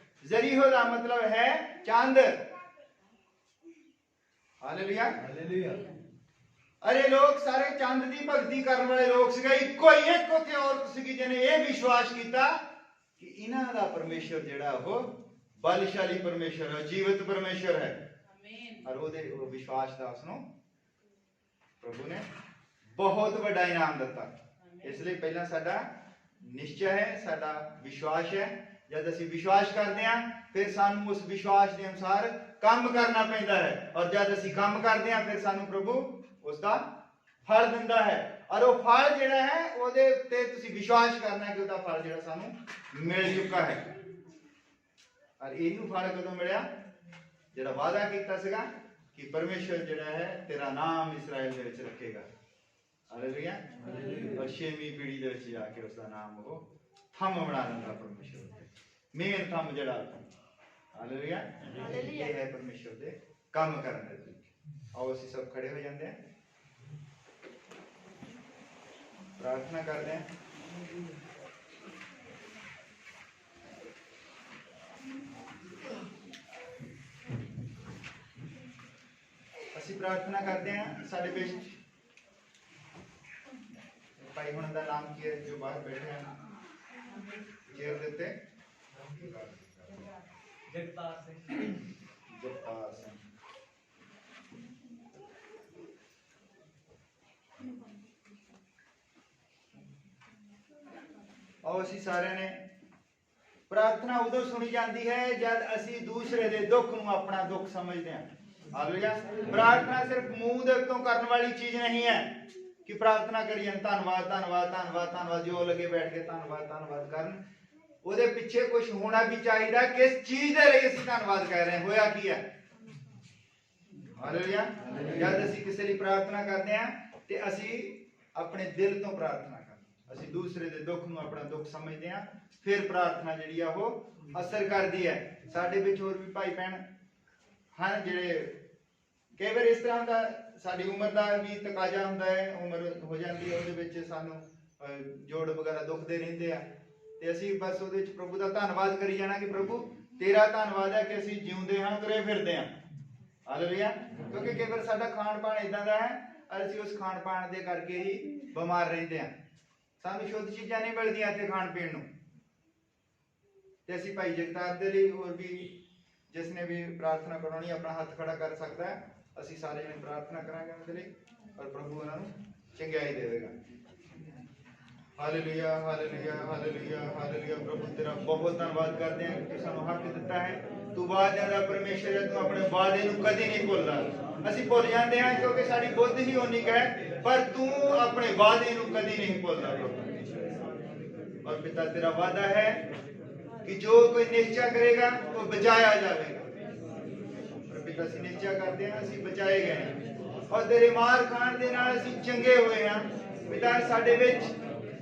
ਜ਼ਰੀਹੋ ਦਾ ਮਤਲਬ ਹੈ ਚੰਦ। Hallelujah hallelujah. ਅਰੇ ਲੋਕ ਸਾਰੇ ਚੰਦ ਦੀ ਭਗਤੀ ਕਰਨ ਵਾਲੇ ਲੋਕ ਸੀਗੇ। ਇੱਕੋ ਹੀ ਇੱਕ ਉੱਥੇ ਔਰਤ ਸੀਗੀ ਜਿਹਨੇ ਇਹ ਵਿਸ਼ਵਾਸ ਕੀਤਾ ਕਿ ਇਹਨਾਂ ਦਾ ਪਰਮੇਸ਼ਰ ਜਿਹੜਾ ਉਹ ਬਲਸ਼ਾਲੀ ਪਰਮੇਸ਼ਰ ਹੈ, ਜੀਵਤ ਪਰਮੇਸ਼ਰ ਹੈ। ਔਰ ਉਹਦੇ ਉਹ ਵਿਸ਼ਵਾਸ ਦਾ ਉਸਨੂੰ ਪ੍ਰਭੂ ਨੇ ਬਹੁਤ ਵੱਡਾ ਇਨਾਮ ਦਿੱਤਾ। ਇਸ ਲਈ ਪਹਿਲਾਂ ਸਾਡਾ ਨਿਸ਼ਚੈ ਹੈ, ਸਾਡਾ ਵਿਸ਼ਵਾਸ ਹੈ। ਜਦ ਅਸੀਂ ਵਿਸ਼ਵਾਸ ਕਰਦੇ ਹਾਂ ਫਿਰ ਸਾਨੂੰ ਉਸ ਵਿਸ਼ਵਾਸ ਦੇ ਅਨੁਸਾਰ ਕੰਮ ਕਰਨਾ ਪੈਂਦਾ ਹੈ। ਔਰ ਜਦ ਅਸੀਂ ਕੰਮ ਕਰਦੇ ਹਾਂ ਫਿਰ ਸਾਨੂੰ ਪ੍ਰਭੂ ਉਸ ਦਾ ਫਲ ਦਿੰਦਾ ਹੈ। ਔਰ ਉਹ ਫਲ ਜਿਹੜਾ ਹੈ ਉਹਦੇ ਉੱਤੇ ਤੁਸੀਂ ਵਿਸ਼ਵਾਸ ਕਰਨਾ ਕਿ ਉਹਦਾ ਫਲ ਜਿਹੜਾ ਸਾਨੂੰ ਮਿਲ ਚੁੱਕਾ ਹੈ। ਔਰ ਇਹਨੂੰ ਫਲ ਕਦੋਂ ਮਿਲਿਆ? ਜਿਹੜਾ ਵਾਅਦਾ ਕੀਤਾ ਸੀਗਾ ਕਿ ਪਰਮੇਸ਼ਰ ਜਿਹੜਾ ਹੈ ਤੇਰਾ ਨਾਮ ਇਸਰਾਇਲ ਦੇ ਵਿੱਚ ਰੱਖੇਗਾ। ਹਾਲੇਲੂਇਆ। ਔਰ 6ਵੀਂ ਪੀੜ੍ਹੀ ਦੇ ਵਿੱਚ ਜਾ ਕੇ ਉਸ ਦਾ ਨਾਮ ਉਹ ਥੰਮ ਬਣਾ ਦਿੰਦਾ ਪਰਮੇਸ਼ਰ। ਮੇਨ ਥੰਮ ਜਿਹੜਾ ਹਾਲੇਲੂਇਆ ਇਹ ਹੈ ਪਰਮੇਸ਼ਰ ਦੇ ਕੰਮ ਕਰਨ ਦੇ ਤਰੀਕੇ। ਆਓ ਅਸੀਂ ਸਭ ਖੜੇ ਹੋ ਜਾਂਦੇ ਹਾਂ, ਪ੍ਰਾਰਥਨਾ ਕਰਦੇ ਹਾਂ। ਅਸੀਂ ਪ੍ਰਾਰਥਨਾ ਕਰਦੇ ਹਾਂ। ਸਾਡੇ ਵਿੱਚ ਭਾਈ ਹੁਣ ਦਾ ਨਾਮ ਕੀ ਹੈ ਜੋ ਬਾਹਰ ਬੈਠੇ ਹਨ ਚੇਅਰ ਦੇ ਉੱਤੇ? ਜਗਤਾਰ ਸਿੰਘ। ਜਗਤਾਰ ਸਿੰਘ। ਆਓ ਅਸੀਂ ਸਾਰਿਆਂ ਨੇ ਪ੍ਰਾਰਥਨਾ ਉਦੋਂ ਸੁਣੀ ਜਾਂਦੀ ਹੈ ਜਦ ਅਸੀਂ ਦੂਸਰੇ ਦੇ ਦੁੱਖ ਨੂੰ ਆਪਣਾ ਦੁੱਖ ਸਮਝਦੇ ਹਾਂ। ਹਾਲੇਲੂਇਆ। ਪ੍ਰਾਰਥਨਾ ਸਿਰਫ ਮੂੰਹ ਦੇ ਉੱਤੋਂ ਕਰਨ ਵਾਲੀ ਚੀਜ਼ ਨਹੀਂ ਹੈ ਕਿ ਪ੍ਰਾਰਥਨਾ ਕਰੀਏ ਧੰਨਵਾਦ ਧੰਨਵਾਦ ਧੰਨਵਾਦ ਧੰਨਵਾਦ, ਜੋ ਲੱਗੇ ਬੈਠ ਕੇ ਧੰਨਵਾਦ ਧੰਨਵਾਦ ਕਰਨ। ਉਹਦੇ ਪਿੱਛੇ ਕੁਝ ਹੋਣਾ ਵੀ ਚਾਹੀਦਾ। ਕਿਸ ਚੀਜ਼ ਦੇ ਲਈ ਅਸੀਂ ਧੰਨਵਾਦ ਕਹਿ ਰਹੇ ਹਾਂ? ਹੋਇਆ ਕੀ ਹੈ? ਹਾਲੇਲੂਇਆ। ਜਦ ਅਸੀਂ ਕਿਸੇ ਲਈ ਪ੍ਰਾਰਥਨਾ ਕਰਦੇ ਹਾਂ ਤੇ ਅਸੀਂ ਆਪਣੇ ਦਿਲ ਤੋਂ ਪ੍ਰਾਰਥਨਾ ਕਰਦੇ ਹਾਂ। ਅਸੀਂ ਦੂਸਰੇ ਦੇ ਦੁੱਖ ਨੂੰ ਆਪਣਾ ਦੁੱਖ ਸਮਝਦੇ ਹਾਂ। ਫਿਰ ਪ੍ਰਾਰਥਨਾ ਜਿਹੜੀ ਆ ਉਹ ਅਸਰ ਕਰਦੀ ਹੈ। ਸਾਡੇ ਵਿੱਚ ਹੋਰ ਵੀ ਭਾਈ ਭੈਣ ਹਨ ਜਿਹੜੇ ਕਈ ਵਾਰ ਇਸ ਤਰ੍ਹਾਂ ਹੁੰਦਾ, ਸਾਡੀ ਉਮਰ ਦਾ ਵੀ ਤਕਾਜ਼ਾ ਹੁੰਦਾ ਹੈ, ਉਮਰ ਹੋ ਜਾਂਦੀ ਹੈ, ਉਹਦੇ ਵਿੱਚ ਸਾਨੂੰ ਜੋੜ ਵਗੈਰਾ ਦੁਖਦੇ ਰਹਿੰਦੇ ਆ ਤੇ ਅਸੀਂ ਬਸ ਉਹਦੇ ਵਿੱਚ ਪ੍ਰਭੂ ਦਾ ਧੰਨਵਾਦ ਕਰੀ ਜਾਣਾ ਕਿ ਪ੍ਰਭੂ ਤੇਰਾ ਧੰਨਵਾਦ ਹੈ ਕਿ ਅਸੀਂ ਜਿਉਂਦੇ ਹਾਂ, ਤੁਰੇ ਫਿਰਦੇ ਹਾਂ। ਹਾਲੇਲੂਇਆ। ਕਿਉਂਕਿ ਕਈ ਵਾਰ ਸਾਡਾ ਖਾਣ ਪਾਣ ਇਦਾਂ ਦਾ ਹੈ ਔਰ ਅਸੀਂ ਉਸ ਖਾਣ ਪਾਣ ਦੇ ਕਰਕੇ ਹੀ ਬਿਮਾਰ ਰਹਿੰਦੇ ਹਾਂ। ਸਾਨੂੰ ਸ਼ੁੱਧ ਚੀਜ਼ਾਂ ਨਹੀਂ ਮਿਲਦੀਆਂ ਇੱਥੇ ਖਾਣ ਪੀਣ ਨੂੰ। ਤੇ ਅਸੀਂ ਭਾਈ ਜਗਤਾਰ ਦੇ ਲਈ ਹੋਰ ਵੀ ਜਿਸ ਨੇ ਵੀ ਪ੍ਰਾਰਥਨਾ ਕਰਾਉਣੀ ਆਪਣਾ ਹੱਥ ਖੜਾ ਕਰ ਸਕਦਾ ਹੈ। ਅਸੀਂ ਸਾਰੇ ਜਣੇ ਪ੍ਰਾਰਥਨਾ ਕਰਾਂਗੇ ਉਹਦੇ ਲਈ ਔਰ ਪ੍ਰਭੂ ਉਹਨਾਂ ਨੂੰ ਚੰਗਿਆਈ ਦੇਵੇਗਾ। Hallelujah hallelujah hallelujah hallelujah. ਪ੍ਰਭੂ ਤੇਰਾ ਬਹੁਤ ਧੰਨਵਾਦ ਕਰਦੇ ਹਾਂ ਕਿ ਤੂੰ ਸਾਨੂੰ ਹੱਕ ਦਿੱਤਾ ਹੈ। ਤੂੰ ਵਾਅਦਿਆਂ ਦਾ ਪਰਮੇਸ਼ਰ ਹੈ। ਤੂੰ ਆਪਣੇ ਵਾਅਦੇ ਨੂੰ ਕਦੀ ਨਹੀਂ ਭੁੱਲਦਾ। ਅਸੀਂ ਭੁੱਲ ਜਾਂਦੇ ਹਾਂ ਕਿਉਂਕਿ ਸਾਡੀ ਬੁੱਧ ਹੀ ਓਨੀ ਕੁ ਹੈ, ਪਰ ਤੂੰ ਆਪਣੇ ਵਾਅਦੇ ਨੂੰ ਕਦੀ ਨਹੀਂ ਭੁੱਲਦਾ ਪ੍ਰਭੂ। ਔਰ ਪਿਤਾ ਤੇਰਾ ਵਾਅਦਾ ਹੈ ਕਿ ਜੋ ਕੋਈ ਨਿਸ਼ਚਾ ਕਰੇਗਾ ਉਹ ਬਚਾਇਆ ਜਾਵੇਗਾ। ਪਿਤਾ ਅਸੀਂ ਨਿਸ਼ਚਾ ਕਰਦੇ ਹਾਂ ਅਸੀਂ ਬਚਾਏ ਗਏ ਹਾਂ ਔਰ ਤੇਰੇ ਮਾਰ ਖਾਣ ਦੇ ਨਾਲ ਅਸੀਂ ਚੰਗੇ ਹੋਏ ਹਾਂ। ਪਿਤਾ ਸਾਡੇ ਵਿੱਚ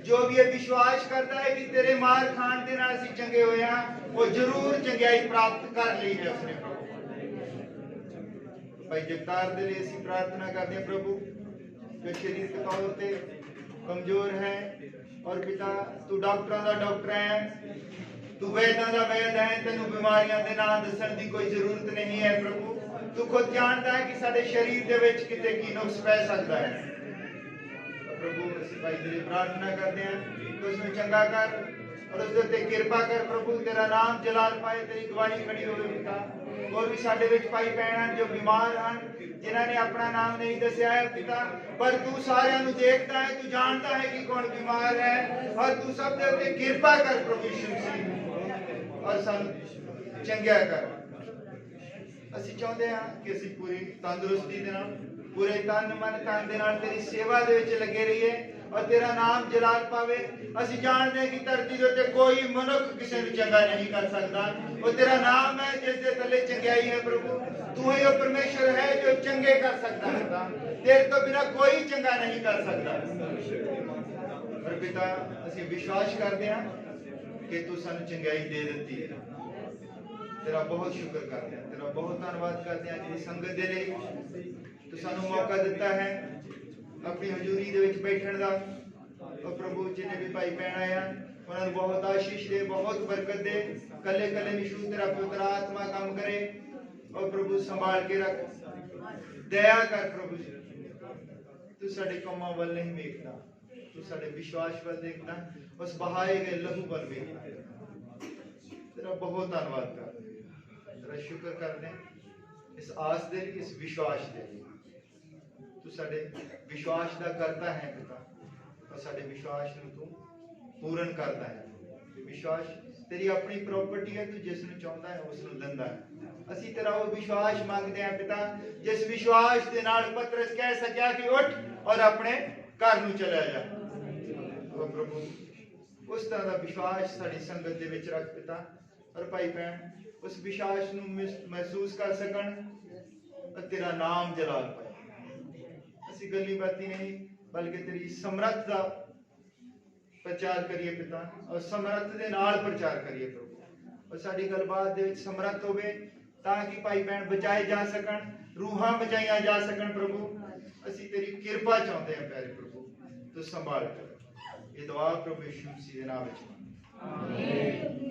ਜੋ ਵੀ ਇਹ ਵਿਸ਼ਵਾਸ ਕਰਦਾ ਹੈ ਕਿ ਤੇਰੇ ਮਾਰ ਖਾਣ ਦੇ ਨਾਲ ਅਸੀਂ ਚੰਗੇ ਹੋਏ ਹਾਂ, ਉਹ ਜ਼ਰੂਰ ਚੰਗਿਆਈ ਪ੍ਰਾਪਤ ਕਰ ਲਈ ਹੈ ਉਸਨੇ। ਭਾਈ ਜਗਤਾਰ ਦੇ ਲਈ ਅਸੀਂ ਪ੍ਰਾਰਥਨਾ ਕਰਦੇ ਹਾਂ ਪ੍ਰਭੂ ਜੋ ਸਰੀਰਕ ਤੌਰ ਤੇ ਕਮਜ਼ੋਰ ਹੈ। ਔਰ ਪਿਤਾ ਤੂੰ ਡਾਕਟਰਾਂ ਦਾ ਡਾਕਟਰ ਹੈ, ਤੂੰ ਵੈਦਾਂ ਦਾ ਵੈਦ ਹੈ। ਤੈਨੂੰ ਬਿਮਾਰੀਆਂ ਦੇ ਨਾਂ ਦੱਸਣ ਦੀ ਕੋਈ ਜ਼ਰੂਰਤ ਨਹੀਂ ਹੈ ਪ੍ਰਭੂ। ਤੂੰ ਖੁਦ ਜਾਣਦਾ ਹੈ ਕਿ ਸਾਡੇ ਸਰੀਰ ਦੇ ਵਿੱਚ ਕਿਤੇ ਕੀ ਨੁਕਸ ਪੈ ਸਕਦਾ ਹੈ। ਪ੍ਰਭੂ ਅਸੀਂ ਭਾਈ ਤੇਰੀ ਪ੍ਰਾਰਥਨਾ ਕਰਦੇ ਹਾਂ ਕਿ ਉਸ ਨੂੰ ਚੰਗਾ ਕਰ ਔਰ ਉਸ ਦੇ ਉੱਤੇ ਕਿਰਪਾ ਕਰ ਪ੍ਰਭੂ। ਤੇਰਾ ਨਾਮ ਜਲਾਲ ਪਾਏ, ਤੇਰੀ ਗਵਾਹੀ ਖੜੀ ਹੋਵੇ ਪਿਤਾ। ਹੋਰ ਵੀ ਸਾਡੇ ਵਿੱਚ ਭਾਈ ਭੈਣ ਜੋ ਬਿਮਾਰ ਹਨ, ਜਿਨ੍ਹਾਂ ਨੇ ਆਪਣਾ ਨਾਮ ਨਹੀਂ ਦੱਸਿਆ ਹੈ ਪਿਤਾ, ਪਰ ਤੂੰ ਸਾਰਿਆਂ ਨੂੰ ਦੇਖਦਾ ਹੈ, ਤੂੰ ਜਾਣਦਾ ਹੈ ਕਿ ਕੌਣ ਬਿਮਾਰ ਹੈ ਔਰ ਤੂੰ ਸਭ ਦੇ ਉੱਤੇ ਕਿਰਪਾ ਕਰ ਪ੍ਰਭੂ ਯਿਸੂ ਮਸੀਹ ਔਰ ਸਾਨੂੰ ਚੰਗਿਆ ਕਰ। ਅਸੀਂ ਚਾਹੁੰਦੇ ਹਾਂ ਕਿ ਅਸੀਂ ਪੂਰੀ ਤੰਦਰੁਸਤੀ ਦੇ ਨਾਲ ਪੂਰੇ ਤਨ ਮਨ ਧਨ ਦੇ ਨਾਲ ਤੇਰੀ ਸੇਵਾ ਦੇ ਵਿੱਚ ਲੱਗੇ ਰਹੀਏ ਔਰ ਤੇਰਾ ਨਾਮ ਜਲਾਲ ਪਾਵੇ। ਅਸੀਂ ਜਾਣਦੇ ਹਾਂ ਕਿ ਧਰਤੀ ਦੇ ਉੱਤੇ ਕੋਈ ਮਨੁੱਖ ਕਿਸੇ ਨੂੰ ਚੰਗਾ ਨਹੀਂ ਕਰ ਸਕਦਾ। ਉਹ ਤੇਰਾ ਨਾਮ ਹੈ ਜਿਸ ਦੇ ਥੱਲੇ ਚੰਗਿਆਈ ਹੈ ਪ੍ਰਭੂ। ਤੂੰ ਹੀ ਉਹ ਪਰਮੇਸ਼ਰ ਹੈ ਜੋ ਚੰਗੇ ਕਰ ਸਕਦਾ ਹੈ। ਤੇਰੇ ਤੋਂ ਬਿਨਾਂ ਕੋਈ ਚੰਗਾ ਨਹੀਂ ਕਰ ਸਕਦਾ। ਪਰ ਪਿਤਾ ਅਸੀਂ ਵਿਸ਼ਵਾਸ ਕਰਦੇ ਹਾਂ ਕਿ ਤੂੰ ਸਾਨੂੰ ਚੰਗਿਆਈ ਦੇ ਦਿੱਤੀ ਹੈ। ਤੇਰਾ ਬਹੁਤ ਸ਼ੁਕਰ ਕਰਦੇ ਹਾਂ, ਤੇਰਾ ਬਹੁਤ ਧੰਨਵਾਦ ਕਰਦੇ ਹਾਂ ਜਿਹੜੀ ਸੰਗਤ ਦੇ ਲਈ ਤੂੰ ਸਾਨੂੰ ਮੌਕਾ ਦਿੱਤਾ ਹੈ ਆਪਣੀ ਹਜ਼ੂਰੀ ਦੇ ਵਿੱਚ ਬੈਠਣ ਦਾ। ਉਹ ਪ੍ਰਭੂ ਜਿਹਨੇ ਵੀ ਭਾਈ ਭੈਣ ਆਇਆ ਉਹਨਾਂ ਨੂੰ ਬਹੁਤ ਆਸ਼ੀਸ਼ ਦੇ, ਬਹੁਤ ਬਰਕਤ ਦੇ। ਕੱਲੇ ਕੱਲੇ ਨਿਸ਼ੂ ਤੇਰਾ ਪਵਿੱਤਰ ਆਤਮਾ ਕੰਮ ਕਰੇ। ਔਰ ਪ੍ਰਭੂ ਸੰਭਾਲ ਕੇ ਰੱਖ, ਦਇਆ ਕਰ ਪ੍ਰਭੂ ਜੀ। ਤੂੰ ਸਾਡੇ ਕੰਮਾਂ ਵੱਲ ਨਹੀਂ ਵੇਖਦਾ, ਤੂੰ ਸਾਡੇ ਵਿਸ਼ਵਾਸ ਵੱਲ ਦੇਖਦਾ, ਉਸ ਬਹਾਏ ਗਏ ਲਹੂ ਵੱਲ ਵੇਖਦਾ। तेरा बहुत धन्यवाद करते हैं, तेरा शुक्र करते हैं इस आस दे लिए, इस विश्वास दे लिए। तू साडे विश्वास दा करता है पिता, और साडे विश्वास नूं तू पूर्ण करता है। ते विश्वास तेरी अपनी प्रॉपर्टी है, तू जिस नूं चाहुंदा है उस नूं दिंदा है। ਅਸੀਂ तेरा वो विश्वास मांगते हैं पिता, जिस विश्वास के नाल पतरस कह सकिया कि उठ और अपने घर नूं चला जा। ओ प्रभु उस तरह का विश्वास साडी संगत दे विच रख पिता, और भाई बहन उस विश्वास नूं महसूस कर सकन और तेरा नाम जलाल पाए। असीं गल्ली बाती नहीं बल्कि तेरी समर्थ दा प्रचार करिए पिता, और समर्थ दे नाल प्रचार करिए प्रभु, और साडी गलबात दे विच समर्थ होवे ताकि भाई बहन बचाए जा सकन, रूहां बचाईयां जा सकन। प्रभु असीं तेरी किरपा चाहते हैं प्यारे प्रभु, तू संभाल कर। ये दुआ प्रभु यीशु मसीह दे नाम विच आमीन।